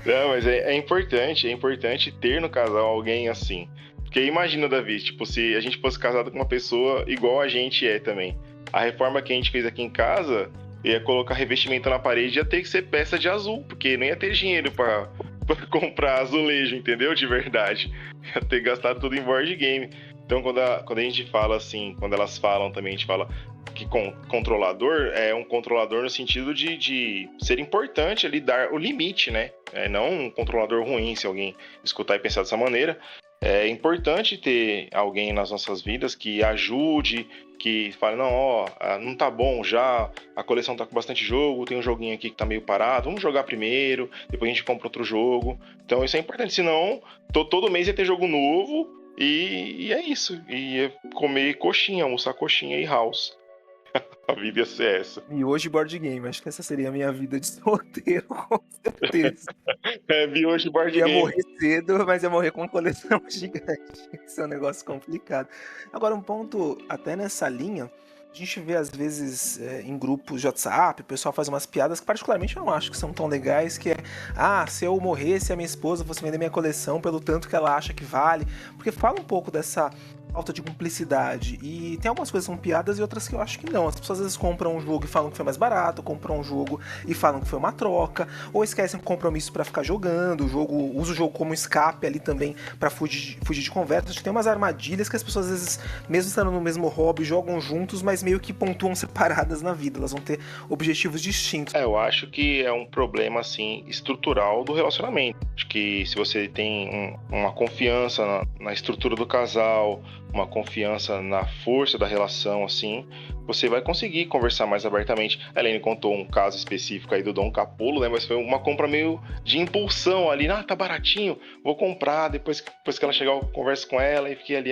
Não, mas é importante ter no casal alguém assim. Porque imagina, Davi, tipo, se a gente fosse casado com uma pessoa igual a gente é também. A reforma que a gente fez aqui em casa, ia colocar revestimento na parede, ia ter que ser peça de azul, porque não ia ter dinheiro pra comprar azulejo, entendeu? De verdade. Ia ter gastado tudo em board game. Então, quando a gente fala assim, quando elas falam também, a gente fala que controlador é um controlador no sentido de ser importante ali, dar o limite, né? Não um controlador ruim, se alguém escutar e pensar dessa maneira. É importante ter alguém nas nossas vidas que ajude, que fale, não, ó, não tá bom já, a coleção tá com bastante jogo, tem um joguinho aqui que tá meio parado, vamos jogar primeiro, depois a gente compra outro jogo. Então isso é importante, senão todo mês ia ter jogo novo e é isso. Ia comer coxinha, almoçar coxinha e house. A vida ia ser essa. E hoje board game, acho que essa seria a minha vida de solteiro, com certeza. Vi hoje board Ia game. morrer cedo, mas ia morrer com uma coleção gigante. Isso é um negócio complicado. Agora, um ponto até nessa linha, a gente vê às vezes em grupos de WhatsApp, o pessoal faz umas piadas que particularmente eu não acho que são tão legais, que se eu morresse, a minha esposa fosse vender minha coleção pelo tanto que ela acha que vale, porque fala um pouco dessa falta de cumplicidade, e tem algumas coisas que são piadas e outras que eu acho que não. As pessoas às vezes compram um jogo e falam que foi mais barato, compram um jogo e falam que foi uma troca, ou esquecem o compromisso pra ficar jogando, usa o jogo como escape ali também pra fugir de conversa. Acho que tem umas armadilhas que as pessoas às vezes, mesmo estando no mesmo hobby, jogam juntos, mas meio que pontuam separadas na vida, elas vão ter objetivos distintos. Eu acho que é um problema, assim, estrutural do relacionamento. Acho que se você tem uma confiança na estrutura do casal, uma confiança na força da relação, assim, você vai conseguir conversar mais abertamente. A Elaine contou um caso específico aí do Dom Capolo, né? Mas foi uma compra meio de impulsão ali. Tá baratinho, vou comprar. Depois que ela chegar, eu converso com ela e fiquei ali,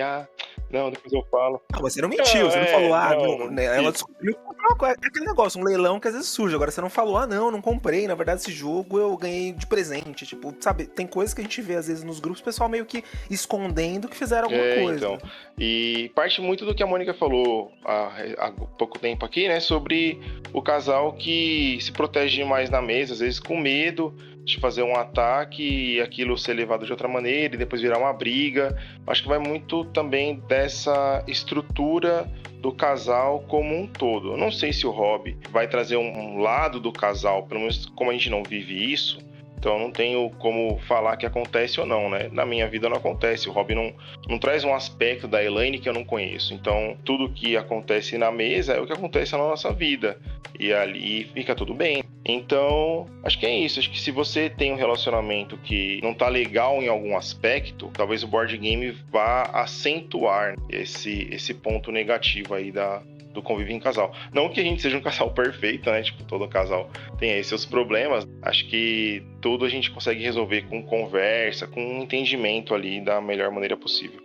não, depois eu falo. Não, você não mentiu, você não falou, não, né? Ela isso. descobriu é aquele negócio, um leilão que às vezes surge. Agora você não falou, não comprei, na verdade esse jogo eu ganhei de presente. Tipo, sabe, tem coisas que a gente vê às vezes nos grupos, o pessoal meio que escondendo que fizeram alguma coisa. Então, e parte muito do que a Mônica falou há pouco tempo aqui, né, sobre o casal que se protege demais na mesa, às vezes com medo de fazer um ataque e aquilo ser levado de outra maneira e depois virar uma briga. Acho que vai muito também dessa estrutura do casal como um todo. Eu não sei se o hobby vai trazer um lado do casal, pelo menos como a gente não vive isso, então eu não tenho como falar que acontece ou não, né? Na minha vida não acontece. O hobby não traz um aspecto da Elaine que eu não conheço. Então, tudo que acontece na mesa é o que acontece na nossa vida. E ali fica tudo bem. Então, acho que é isso. Acho que se você tem um relacionamento que não tá legal em algum aspecto, talvez o board game vá acentuar esse ponto negativo aí do convívio em casal. Não que a gente seja um casal perfeito, né? Tipo, todo casal tem aí seus problemas. Acho que tudo a gente consegue resolver com conversa, com um entendimento ali da melhor maneira possível.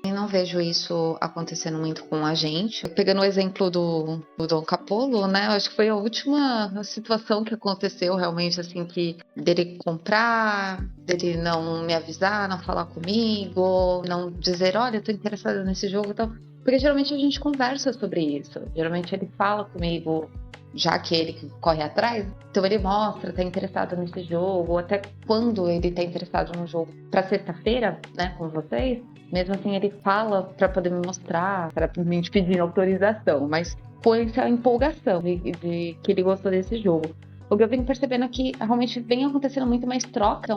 Eu não vejo isso acontecendo muito com a gente. Pegando o exemplo do Dom Capolo, né? Eu acho que foi a última situação que aconteceu realmente, assim, que dele comprar, dele não me avisar, não falar comigo, não dizer, olha, eu tô interessada nesse jogo e tal. Porque geralmente a gente conversa sobre isso. Geralmente ele fala comigo, já que ele corre atrás. Então ele mostra, tá interessado nesse jogo, ou até quando ele tá interessado no jogo pra sexta-feira, né, com vocês. Mesmo assim ele fala pra poder me mostrar, pra me pedir autorização. Mas foi essa empolgação de que ele gostou desse jogo. O que eu venho percebendo é que realmente vem acontecendo muito mais troca,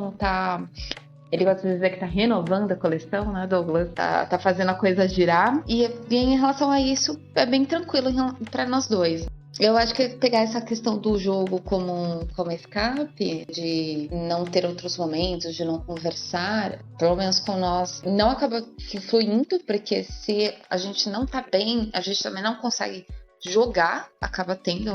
ele gosta de dizer que tá renovando a coleção, né, Douglas? Tá fazendo a coisa girar. E em relação a isso, é bem tranquilo pra nós dois. Eu acho que pegar essa questão do jogo como escape, de não ter outros momentos, de não conversar, pelo menos com nós, não acaba fluindo, porque se a gente não tá bem, a gente também não consegue jogar, acaba tendo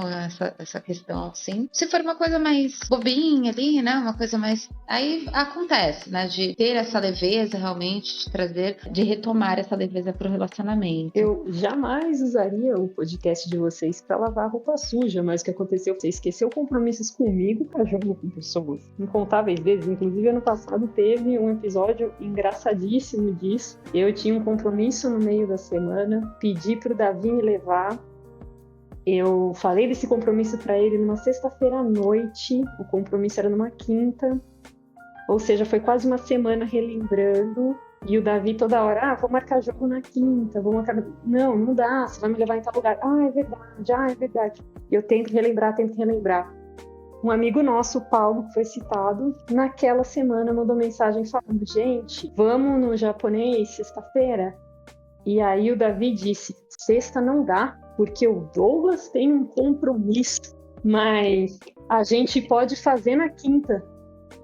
essa questão assim. Se for uma coisa mais bobinha ali, né, uma coisa mais... Aí acontece, né, de ter essa leveza realmente, de trazer, de retomar essa leveza pro relacionamento. Eu jamais usaria o podcast de vocês para lavar roupa suja, mas o que aconteceu? Você esqueceu compromissos comigo para jogo com pessoas incontáveis vezes. Inclusive, ano passado teve um episódio engraçadíssimo disso. Eu tinha um compromisso no meio da semana, pedi pro Davi me levar. Eu falei desse compromisso para ele numa sexta-feira à noite, o compromisso era numa quinta, ou seja, foi quase uma semana relembrando, e o Davi toda hora, vou marcar jogo na quinta, vou marcar... Não dá, você vai me levar em tal lugar. É verdade. E eu tento relembrar. Um amigo nosso, o Paulo, que foi citado, naquela semana mandou mensagem falando, gente, vamos no japonês sexta-feira? E aí o Davi disse, sexta não dá, porque o Douglas tem um compromisso, mas a gente pode fazer na quinta.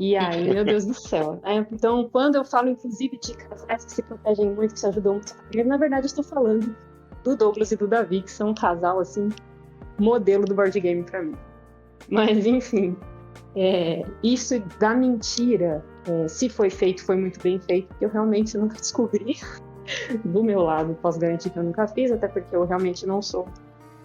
E aí, meu Deus do céu. Então, quando eu falo, inclusive, de casais que se protegem muito, que se ajudam muito, na verdade, eu estou falando do Douglas e do Davi, que são um casal, assim, modelo do board game para mim. Mas, enfim, isso da mentira, se foi feito, foi muito bem feito, porque eu realmente nunca descobri. Do meu lado, posso garantir que eu nunca fiz, até porque eu realmente não sou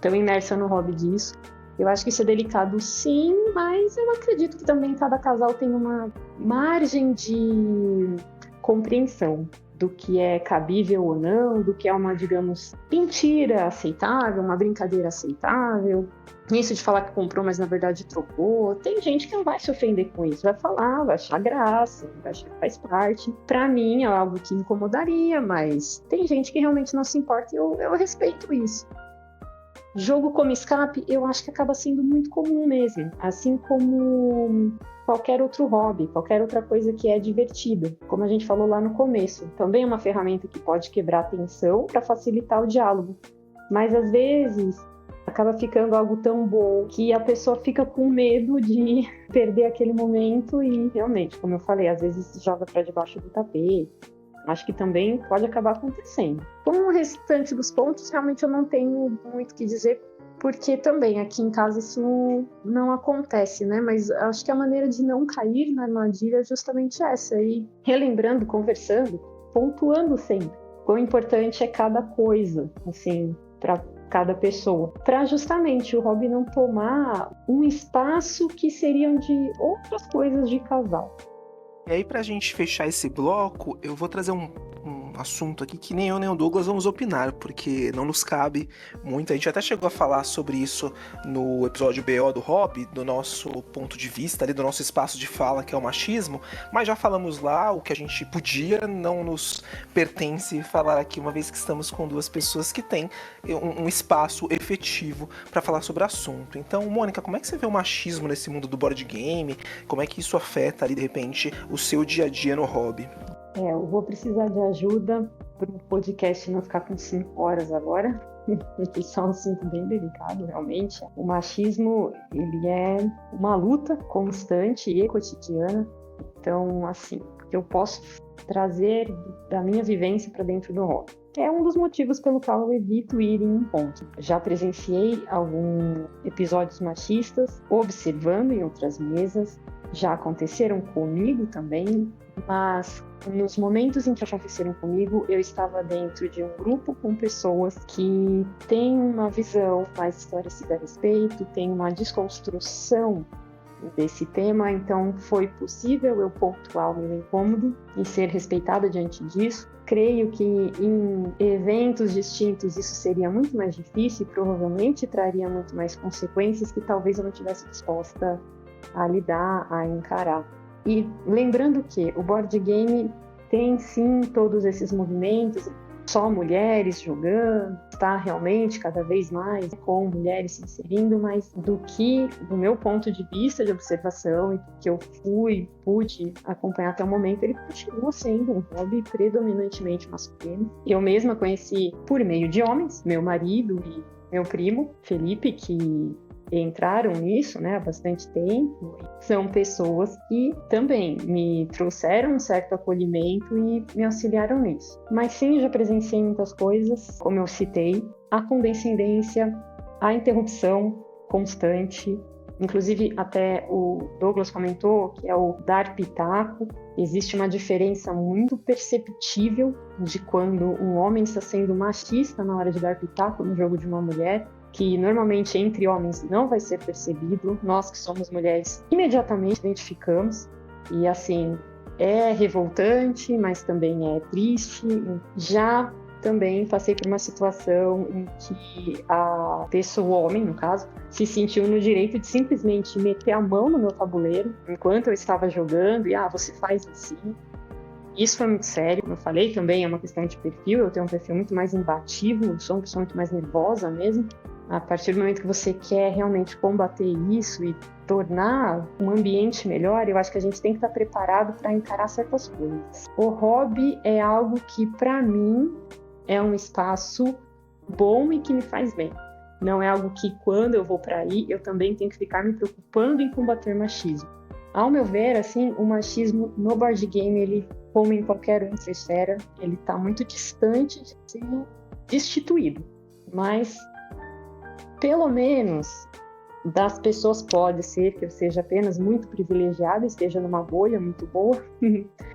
tão imersa no hobby disso. Eu acho que isso é delicado sim, mas eu acredito que também cada casal tem uma margem de compreensão do que é cabível ou não, do que é uma, digamos, mentira aceitável, uma brincadeira aceitável. Isso de falar que comprou, mas na verdade trocou. Tem gente que não vai se ofender com isso, vai falar, vai achar graça, vai achar que faz parte. Pra mim é algo que incomodaria, mas tem gente que realmente não se importa e eu respeito isso. Jogo como escape, eu acho que acaba sendo muito comum mesmo, assim como qualquer outro hobby, qualquer outra coisa que é divertida. Como a gente falou lá no começo, também é uma ferramenta que pode quebrar a tensão para facilitar o diálogo. Mas às vezes acaba ficando algo tão bom que a pessoa fica com medo de perder aquele momento e realmente, como eu falei, às vezes joga para debaixo do tapete, Acho que também pode acabar acontecendo. Com o restante dos pontos, realmente eu não tenho muito o que dizer, porque também aqui em casa isso não acontece, né? Mas acho que a maneira de não cair na armadilha é justamente essa. E relembrando, conversando, pontuando sempre. Quão importante é cada coisa, assim, para cada pessoa. Para justamente o hobby não tomar um espaço que seriam de outras coisas de casal. E aí, pra gente fechar esse bloco, eu vou trazer um assunto aqui que nem eu nem o Douglas vamos opinar, porque não nos cabe muito. A gente até chegou a falar sobre isso no episódio BO do Hobby, do nosso ponto de vista, ali do nosso espaço de fala, que é o machismo, mas já falamos lá o que a gente podia, não nos pertence falar aqui, uma vez que estamos com duas pessoas que têm um espaço efetivo para falar sobre o assunto. Então, Mônica, como é que você vê o machismo nesse mundo do board game? Como é que isso afeta ali, de repente, o seu dia a dia no hobby? Eu vou precisar de ajuda para o podcast não ficar com 5 horas agora, porque isso é um assunto bem delicado, realmente. O machismo, ele é uma luta constante e cotidiana. Então, assim, o que eu posso trazer da minha vivência para dentro do hobby? É um dos motivos pelo qual eu evito ir em um ponto. Já presenciei alguns episódios machistas, observando em outras mesas, já aconteceram comigo também, mas nos momentos em que aconteceram comigo, eu estava dentro de um grupo com pessoas que têm uma visão mais esclarecida a respeito, têm uma desconstrução desse tema, então foi possível eu pontuar o meu incômodo e ser respeitada diante disso. Creio que em eventos distintos isso seria muito mais difícil e provavelmente traria muito mais consequências que talvez eu não tivesse disposta a lidar, a encarar. E lembrando que o board game tem sim todos esses movimentos, só mulheres jogando, está realmente cada vez mais com mulheres se inserindo, mas do meu ponto de vista de observação e que eu pude acompanhar até o momento, ele continua sendo um hobby predominantemente masculino. Eu mesma conheci por meio de homens, meu marido e meu primo, Felipe, que entraram nisso, né, há bastante tempo. São pessoas que também me trouxeram um certo acolhimento e me auxiliaram nisso. Mas sim, já presenciei muitas coisas, como eu citei, a condescendência, a interrupção constante. Inclusive, até o Douglas comentou que é o dar pitaco. Existe uma diferença muito perceptível de quando um homem está sendo machista na hora de dar pitaco no jogo de uma mulher, que normalmente entre homens não vai ser percebido. Nós que somos mulheres imediatamente identificamos, e assim, é revoltante, mas também é triste. Já também passei por uma situação em que a pessoa, o homem no caso, se sentiu no direito de simplesmente meter a mão no meu tabuleiro enquanto eu estava jogando e você faz assim. Isso foi muito sério. Como eu falei, também é uma questão de perfil. Eu tenho um perfil muito mais imbativo, eu sou uma pessoa muito mais nervosa mesmo. A partir do momento que você quer realmente combater isso e tornar um ambiente melhor, eu acho que a gente tem que estar preparado para encarar certas coisas. O hobby é algo que, para mim, é um espaço bom e que me faz bem. Não é algo que, quando eu vou para aí, eu também tenho que ficar me preocupando em combater machismo. Ao meu ver, assim, o machismo no board game, ele, como em qualquer outra esfera, ele está muito distante de ser destituído. Mas, pelo menos, das pessoas pode ser que eu seja apenas muito privilegiada, esteja numa bolha muito boa,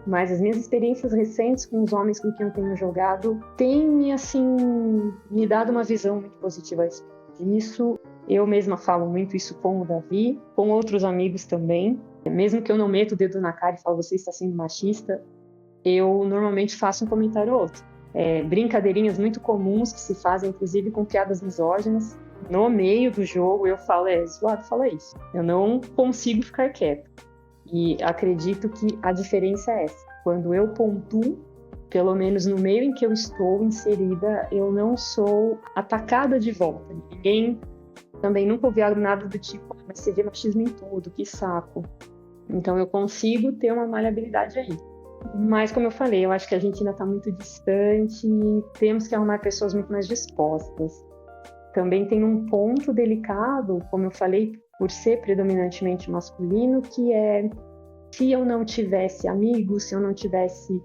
mas as minhas experiências recentes com os homens com quem eu tenho jogado têm, assim, me dado uma visão muito positiva disso. Eu mesma falo muito isso com o Davi, com outros amigos também. Mesmo que eu não meta o dedo na cara e falo, você está sendo machista, eu normalmente faço um comentário ou outro. Brincadeirinhas muito comuns que se fazem, inclusive com piadas misóginas. No meio do jogo eu falo, zoado, fala isso. Eu não consigo ficar quieto. E acredito que a diferença é essa. Quando eu pontuo, pelo menos no meio em que eu estou inserida, eu não sou atacada de volta. Ninguém também nunca ouviu nada do tipo, mas você vê machismo em tudo, que saco. Então eu consigo ter uma maleabilidade aí. Mas, como eu falei, eu acho que a gente ainda está muito distante e temos que arrumar pessoas muito mais dispostas. Também tem um ponto delicado, como eu falei, por ser predominantemente masculino, que é se eu não tivesse amigos, se eu não tivesse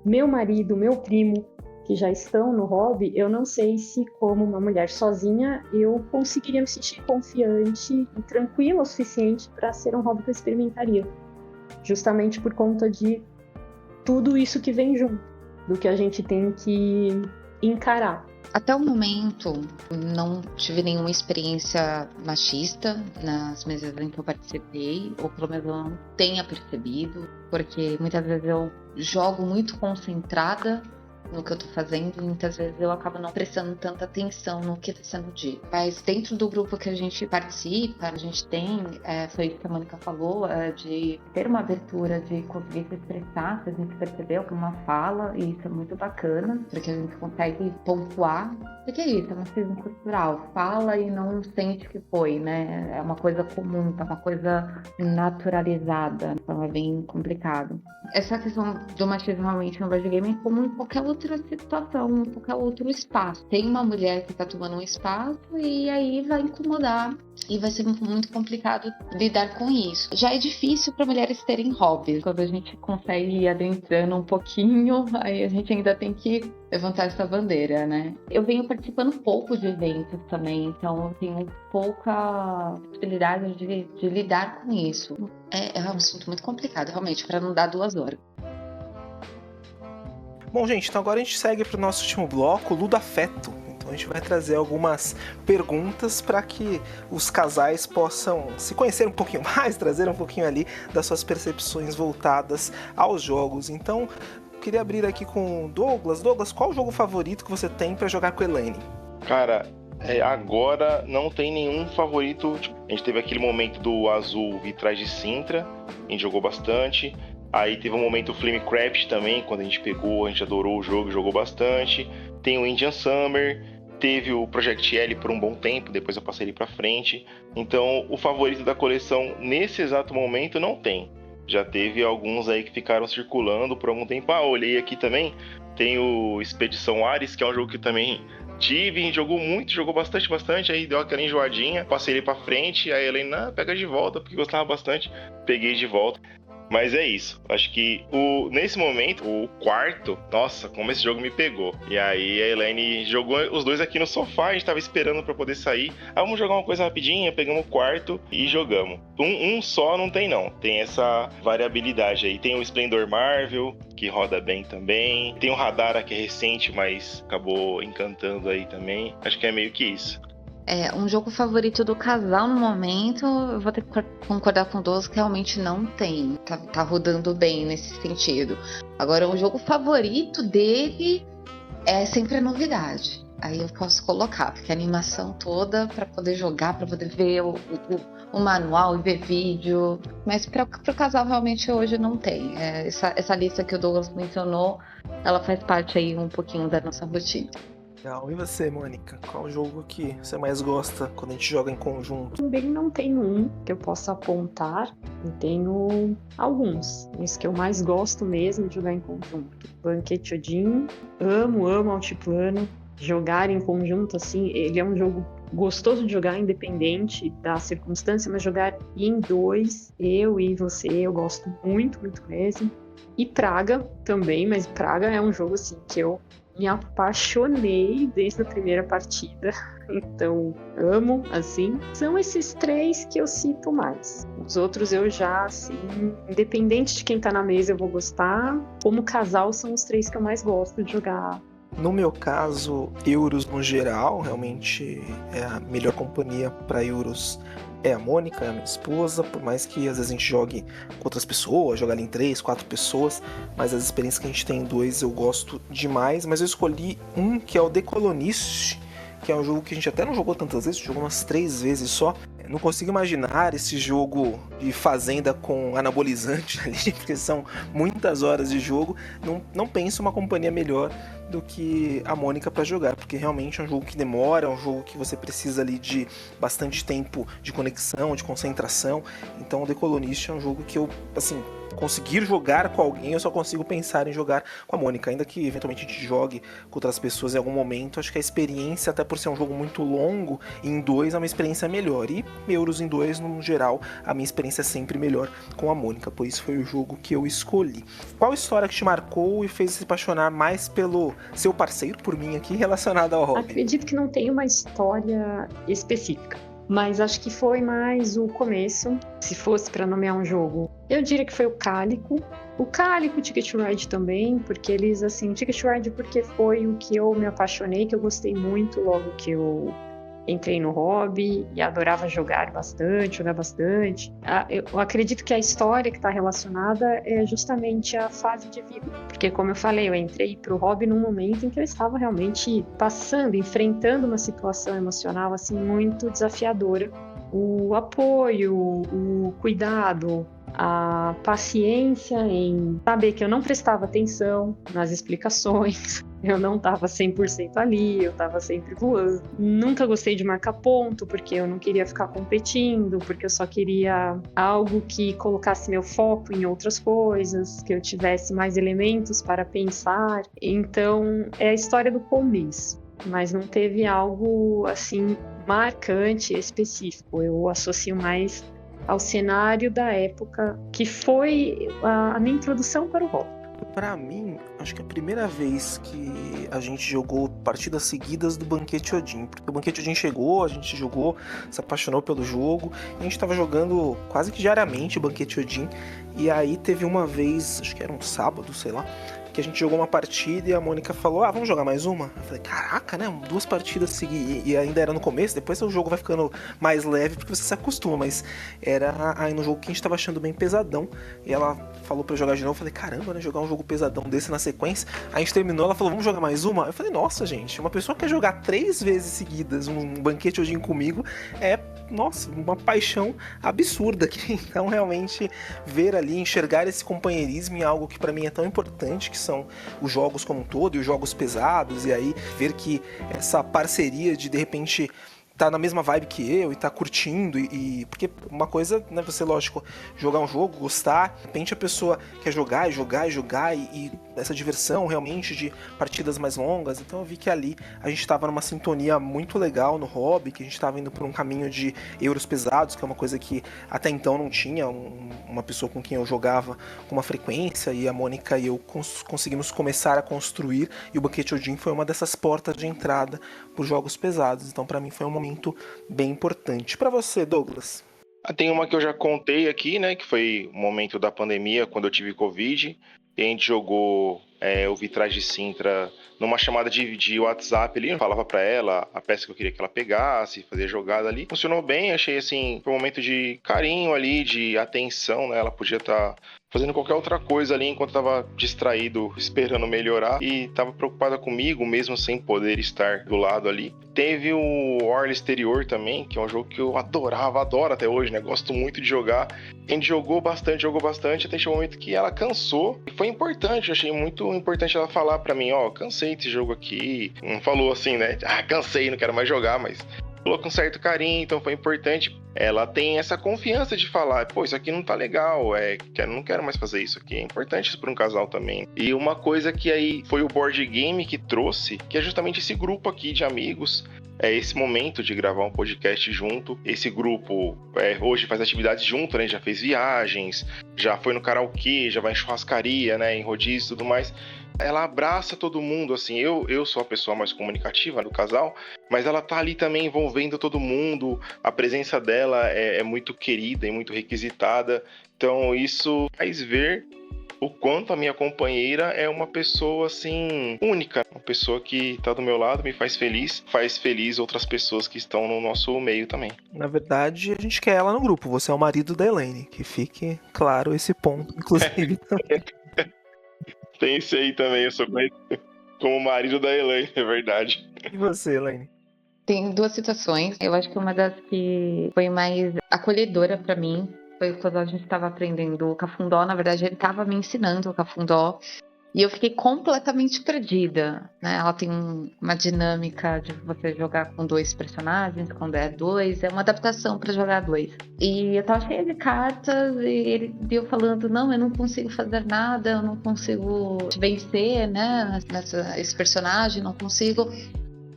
meu marido, meu primo, que já estão no hobby, eu não sei se, como uma mulher sozinha, eu conseguiria me sentir confiante e tranquila o suficiente para ser um hobby que eu experimentaria. Justamente por conta de tudo isso que vem junto, do que a gente tem que encarar. Até o momento, não tive nenhuma experiência machista nas mesas em que eu participei, ou pelo menos eu não tenha percebido, porque muitas vezes eu jogo muito concentrada no que eu tô fazendo, e muitas vezes eu acabo não prestando tanta atenção no que está sendo dito. Mas dentro do grupo que a gente participa, a gente tem, foi isso que a Mônica falou, de ter uma abertura, de conseguir se expressar, se a gente perceber alguma fala, e isso é muito bacana, porque a gente consegue pontuar. Porque é isso, é uma coisa cultural, fala e não sente que foi, né? É uma coisa comum, é uma coisa naturalizada, então é bem complicado. Essa questão do machismo realmente no board game é como em qualquer outra situação, em qualquer outro espaço. Tem uma mulher que tá tomando um espaço e aí vai incomodar e vai ser muito complicado lidar com isso. Já é difícil para mulheres terem hobbies. Quando a gente consegue ir adentrando um pouquinho, aí a gente ainda tem que levantar essa bandeira, né? Eu venho participando pouco de eventos também, então eu tenho pouca possibilidade de lidar com isso. É um assunto muito complicado, realmente, para não dar 2 horas. Bom, gente, então agora a gente segue para o nosso último bloco, Ludo Afeto. Então a gente vai trazer algumas perguntas para que os casais possam se conhecer um pouquinho mais, trazer um pouquinho ali das suas percepções voltadas aos jogos. Então, queria abrir aqui com o Douglas. Douglas, qual o jogo favorito que você tem para jogar com a Elaine? Cara, agora não tem nenhum favorito. A gente teve aquele momento do Azul Vitrais de Sintra, a gente jogou bastante. Aí teve um momento Flamecraft também, quando a gente pegou, a gente adorou o jogo, jogou bastante. Tem o Indian Summer, teve o Project L por um bom tempo, depois eu passei ele pra frente. Então, o favorito da coleção nesse exato momento não tem. Já teve alguns aí que ficaram circulando por algum tempo. Olhei aqui também, tem o Expedição Ares, que é um jogo que também tive, jogou bastante, aí deu aquela enjoadinha, passei ele pra frente, aí a Helena, pega de volta, porque gostava bastante, peguei de volta. Mas é isso, acho que nesse momento, o quarto, nossa, como esse jogo me pegou. E aí a Elaine jogou os dois aqui no sofá, a gente tava esperando pra poder sair. Vamos jogar uma coisa rapidinha, pegamos o quarto e jogamos. Um só não tem não, tem essa variabilidade aí. Tem o Splendor Marvel, que roda bem também. Tem o Radara, que é recente, mas acabou encantando aí também. Acho que é meio que isso. Um jogo favorito do casal no momento, eu vou ter que concordar com o Douglas que realmente não tem. Tá rodando bem nesse sentido. Agora, o jogo favorito dele é sempre a novidade. Aí eu posso colocar, porque a animação toda pra poder jogar, pra poder ver o manual e ver vídeo. Mas pro casal realmente hoje não tem. Essa lista que o Douglas mencionou, ela faz parte aí um pouquinho da nossa rotina. Legal. E você, Mônica? Qual o jogo que você mais gosta quando a gente joga em conjunto? Também não tenho um que eu possa apontar, eu tenho alguns. Esse que eu mais gosto mesmo de jogar em conjunto. Banquete Odin, amo Altiplano. Jogar em conjunto, assim, ele é um jogo gostoso de jogar, independente da circunstância, mas jogar em 2, eu e você, eu gosto muito mesmo. E Praga também, mas Praga é um jogo, assim, que eu me apaixonei desde a primeira partida, então amo, assim. São esses 3 que eu cito mais. Os outros eu já, assim, independente de quem tá na mesa, eu vou gostar. Como casal, são os 3 que eu mais gosto de jogar. No meu caso, Euros no geral, realmente é a melhor companhia para Euros. É a Mônica, é a minha esposa, por mais que às vezes a gente jogue com outras pessoas, jogar ali em 3, 4 pessoas, mas as experiências que a gente tem em 2 eu gosto demais, mas eu escolhi um que é o The Colonist, que é um jogo que a gente até não jogou tantas vezes, jogou umas 3 vezes só. Não consigo imaginar esse jogo de fazenda com anabolizante ali, porque são muitas horas de jogo. Não penso uma companhia melhor do que a Mônica pra jogar, porque realmente é um jogo que demora, é um jogo que você precisa ali de bastante tempo de conexão, de concentração. Então o The Colonist é um jogo que eu, assim, conseguir jogar com alguém, eu só consigo pensar em jogar com a Mônica, ainda que eventualmente a gente jogue com outras pessoas em algum momento. Acho que a experiência, até por ser um jogo muito longo, em dois é uma experiência melhor, e Euros em dois, no geral, a minha experiência é sempre melhor com a Mônica, por isso foi o jogo que eu escolhi. Qual história que te marcou e fez se apaixonar mais pelo seu parceiro, por mim aqui, relacionado ao hobby? Acredito que não tem uma história específica, mas acho que foi mais o começo. Se fosse para nomear um jogo, eu diria que foi o Cálico. O Cálico, o Ticket Ride também, porque eles, assim, o Ticket Ride porque foi o que eu me apaixonei, que eu gostei muito logo que eu entrei no hobby e adorava jogar bastante. Eu acredito que a história que está relacionada é justamente a fase de vida, porque como eu falei, eu entrei para o hobby num momento em que eu estava realmente enfrentando uma situação emocional assim muito desafiadora. O apoio, o cuidado, a paciência em saber que eu não prestava atenção nas explicações, eu não estava 100% ali, eu estava sempre voando. Nunca gostei de marcar ponto, porque eu não queria ficar competindo, porque eu só queria algo que colocasse meu foco em outras coisas, que eu tivesse mais elementos para pensar. Então, é a história do começo, mas não teve algo assim marcante, específico. Eu associo mais ao cenário da época, que foi a minha introdução para o hobby. Pra mim, acho que a primeira vez que a gente jogou partidas seguidas do Banquete Odin, porque o Banquete Odin chegou, a gente jogou, se apaixonou pelo jogo, e a gente tava jogando quase que diariamente o Banquete Odin, e aí teve uma vez, acho que era um sábado, sei lá, que a gente jogou uma partida e a Mônica falou, vamos jogar mais uma? Eu falei, caraca, né, 2 partidas seguidas, e ainda era no começo, depois o jogo vai ficando mais leve porque você se acostuma, mas era aí no jogo que a gente tava achando bem pesadão, e ela falou pra eu jogar de novo, eu falei, caramba, né, jogar um jogo pesadão desse na sequência. Aí a gente terminou, ela falou, vamos jogar mais uma? Eu falei, nossa, gente, uma pessoa que quer jogar 3 vezes seguidas um Banquete Odin comigo é, nossa, uma paixão absurda aqui. Então, realmente, ver ali, enxergar esse companheirismo em algo que pra mim é tão importante, que são os jogos como um todo e os jogos pesados, e aí ver que essa parceria de repente tá na mesma vibe que eu e tá curtindo porque uma coisa, né, você, lógico, jogar um jogo, gostar, de repente a pessoa quer jogar e essa diversão realmente de partidas mais longas. Então eu vi que ali a gente tava numa sintonia muito legal no hobby, que a gente tava indo por um caminho de euros pesados, que é uma coisa que até então não tinha uma pessoa com quem eu jogava com uma frequência, e a Mônica e eu conseguimos começar a construir, e o Banquete Odin foi uma dessas portas de entrada por jogos pesados. Então pra mim foi um momento bem importante. Pra você, Douglas? Tem uma que eu já contei aqui, né? Que foi o momento da pandemia, quando eu tive Covid. E a gente jogou o Vitrais de Sintra numa chamada de WhatsApp ali. Eu falava pra ela a peça que eu queria que ela pegasse, fazia jogada ali. Funcionou bem, achei assim, foi um momento de carinho ali, de atenção, né? Ela podia estar fazendo qualquer outra coisa ali enquanto estava distraído, esperando melhorar, e estava preocupada comigo, mesmo sem poder estar do lado ali. Teve o Orla Exterior também, que é um jogo que eu adoro até hoje, né? Gosto muito de jogar. A gente jogou bastante, até chegou um momento que ela cansou. E foi importante, eu achei muito importante ela falar pra mim, cansei desse jogo aqui. Não falou assim, né? Cansei, não quero mais jogar, mas falou com certo carinho, então foi importante. Ela tem essa confiança de falar, isso aqui não tá legal, não quero mais fazer isso aqui. É importante isso para um casal também. E uma coisa que aí foi o board game que trouxe, que é justamente esse grupo aqui de amigos, esse momento de gravar um podcast junto. Esse grupo hoje faz atividades junto, né? Já fez viagens, já foi no karaokê, já vai em churrascaria, né? Em rodízio e tudo mais. Ela abraça todo mundo, assim, eu sou a pessoa mais comunicativa do casal, mas ela tá ali também envolvendo todo mundo, a presença dela é muito querida e muito requisitada, então isso faz ver o quanto a minha companheira é uma pessoa, assim, única, uma pessoa que tá do meu lado, me faz feliz outras pessoas que estão no nosso meio também. Na verdade, a gente quer ela no grupo, você é o marido da Elaine, que fique claro esse ponto, inclusive. Tem esse aí também, eu sou como marido da Elaine, é verdade. E você, Elaine? Tem 2 situações. Eu acho que uma das que foi mais acolhedora pra mim foi quando a gente estava aprendendo o cafundó. Na verdade, ele estava me ensinando o cafundó. E eu fiquei completamente perdida, né? Ela tem uma dinâmica de você jogar com 2 personagens, quando é 2, é uma adaptação para jogar 2. E eu tava cheia de cartas e ele deu falando, não, eu não consigo fazer nada, eu não consigo te vencer, né? Esse personagem, não consigo.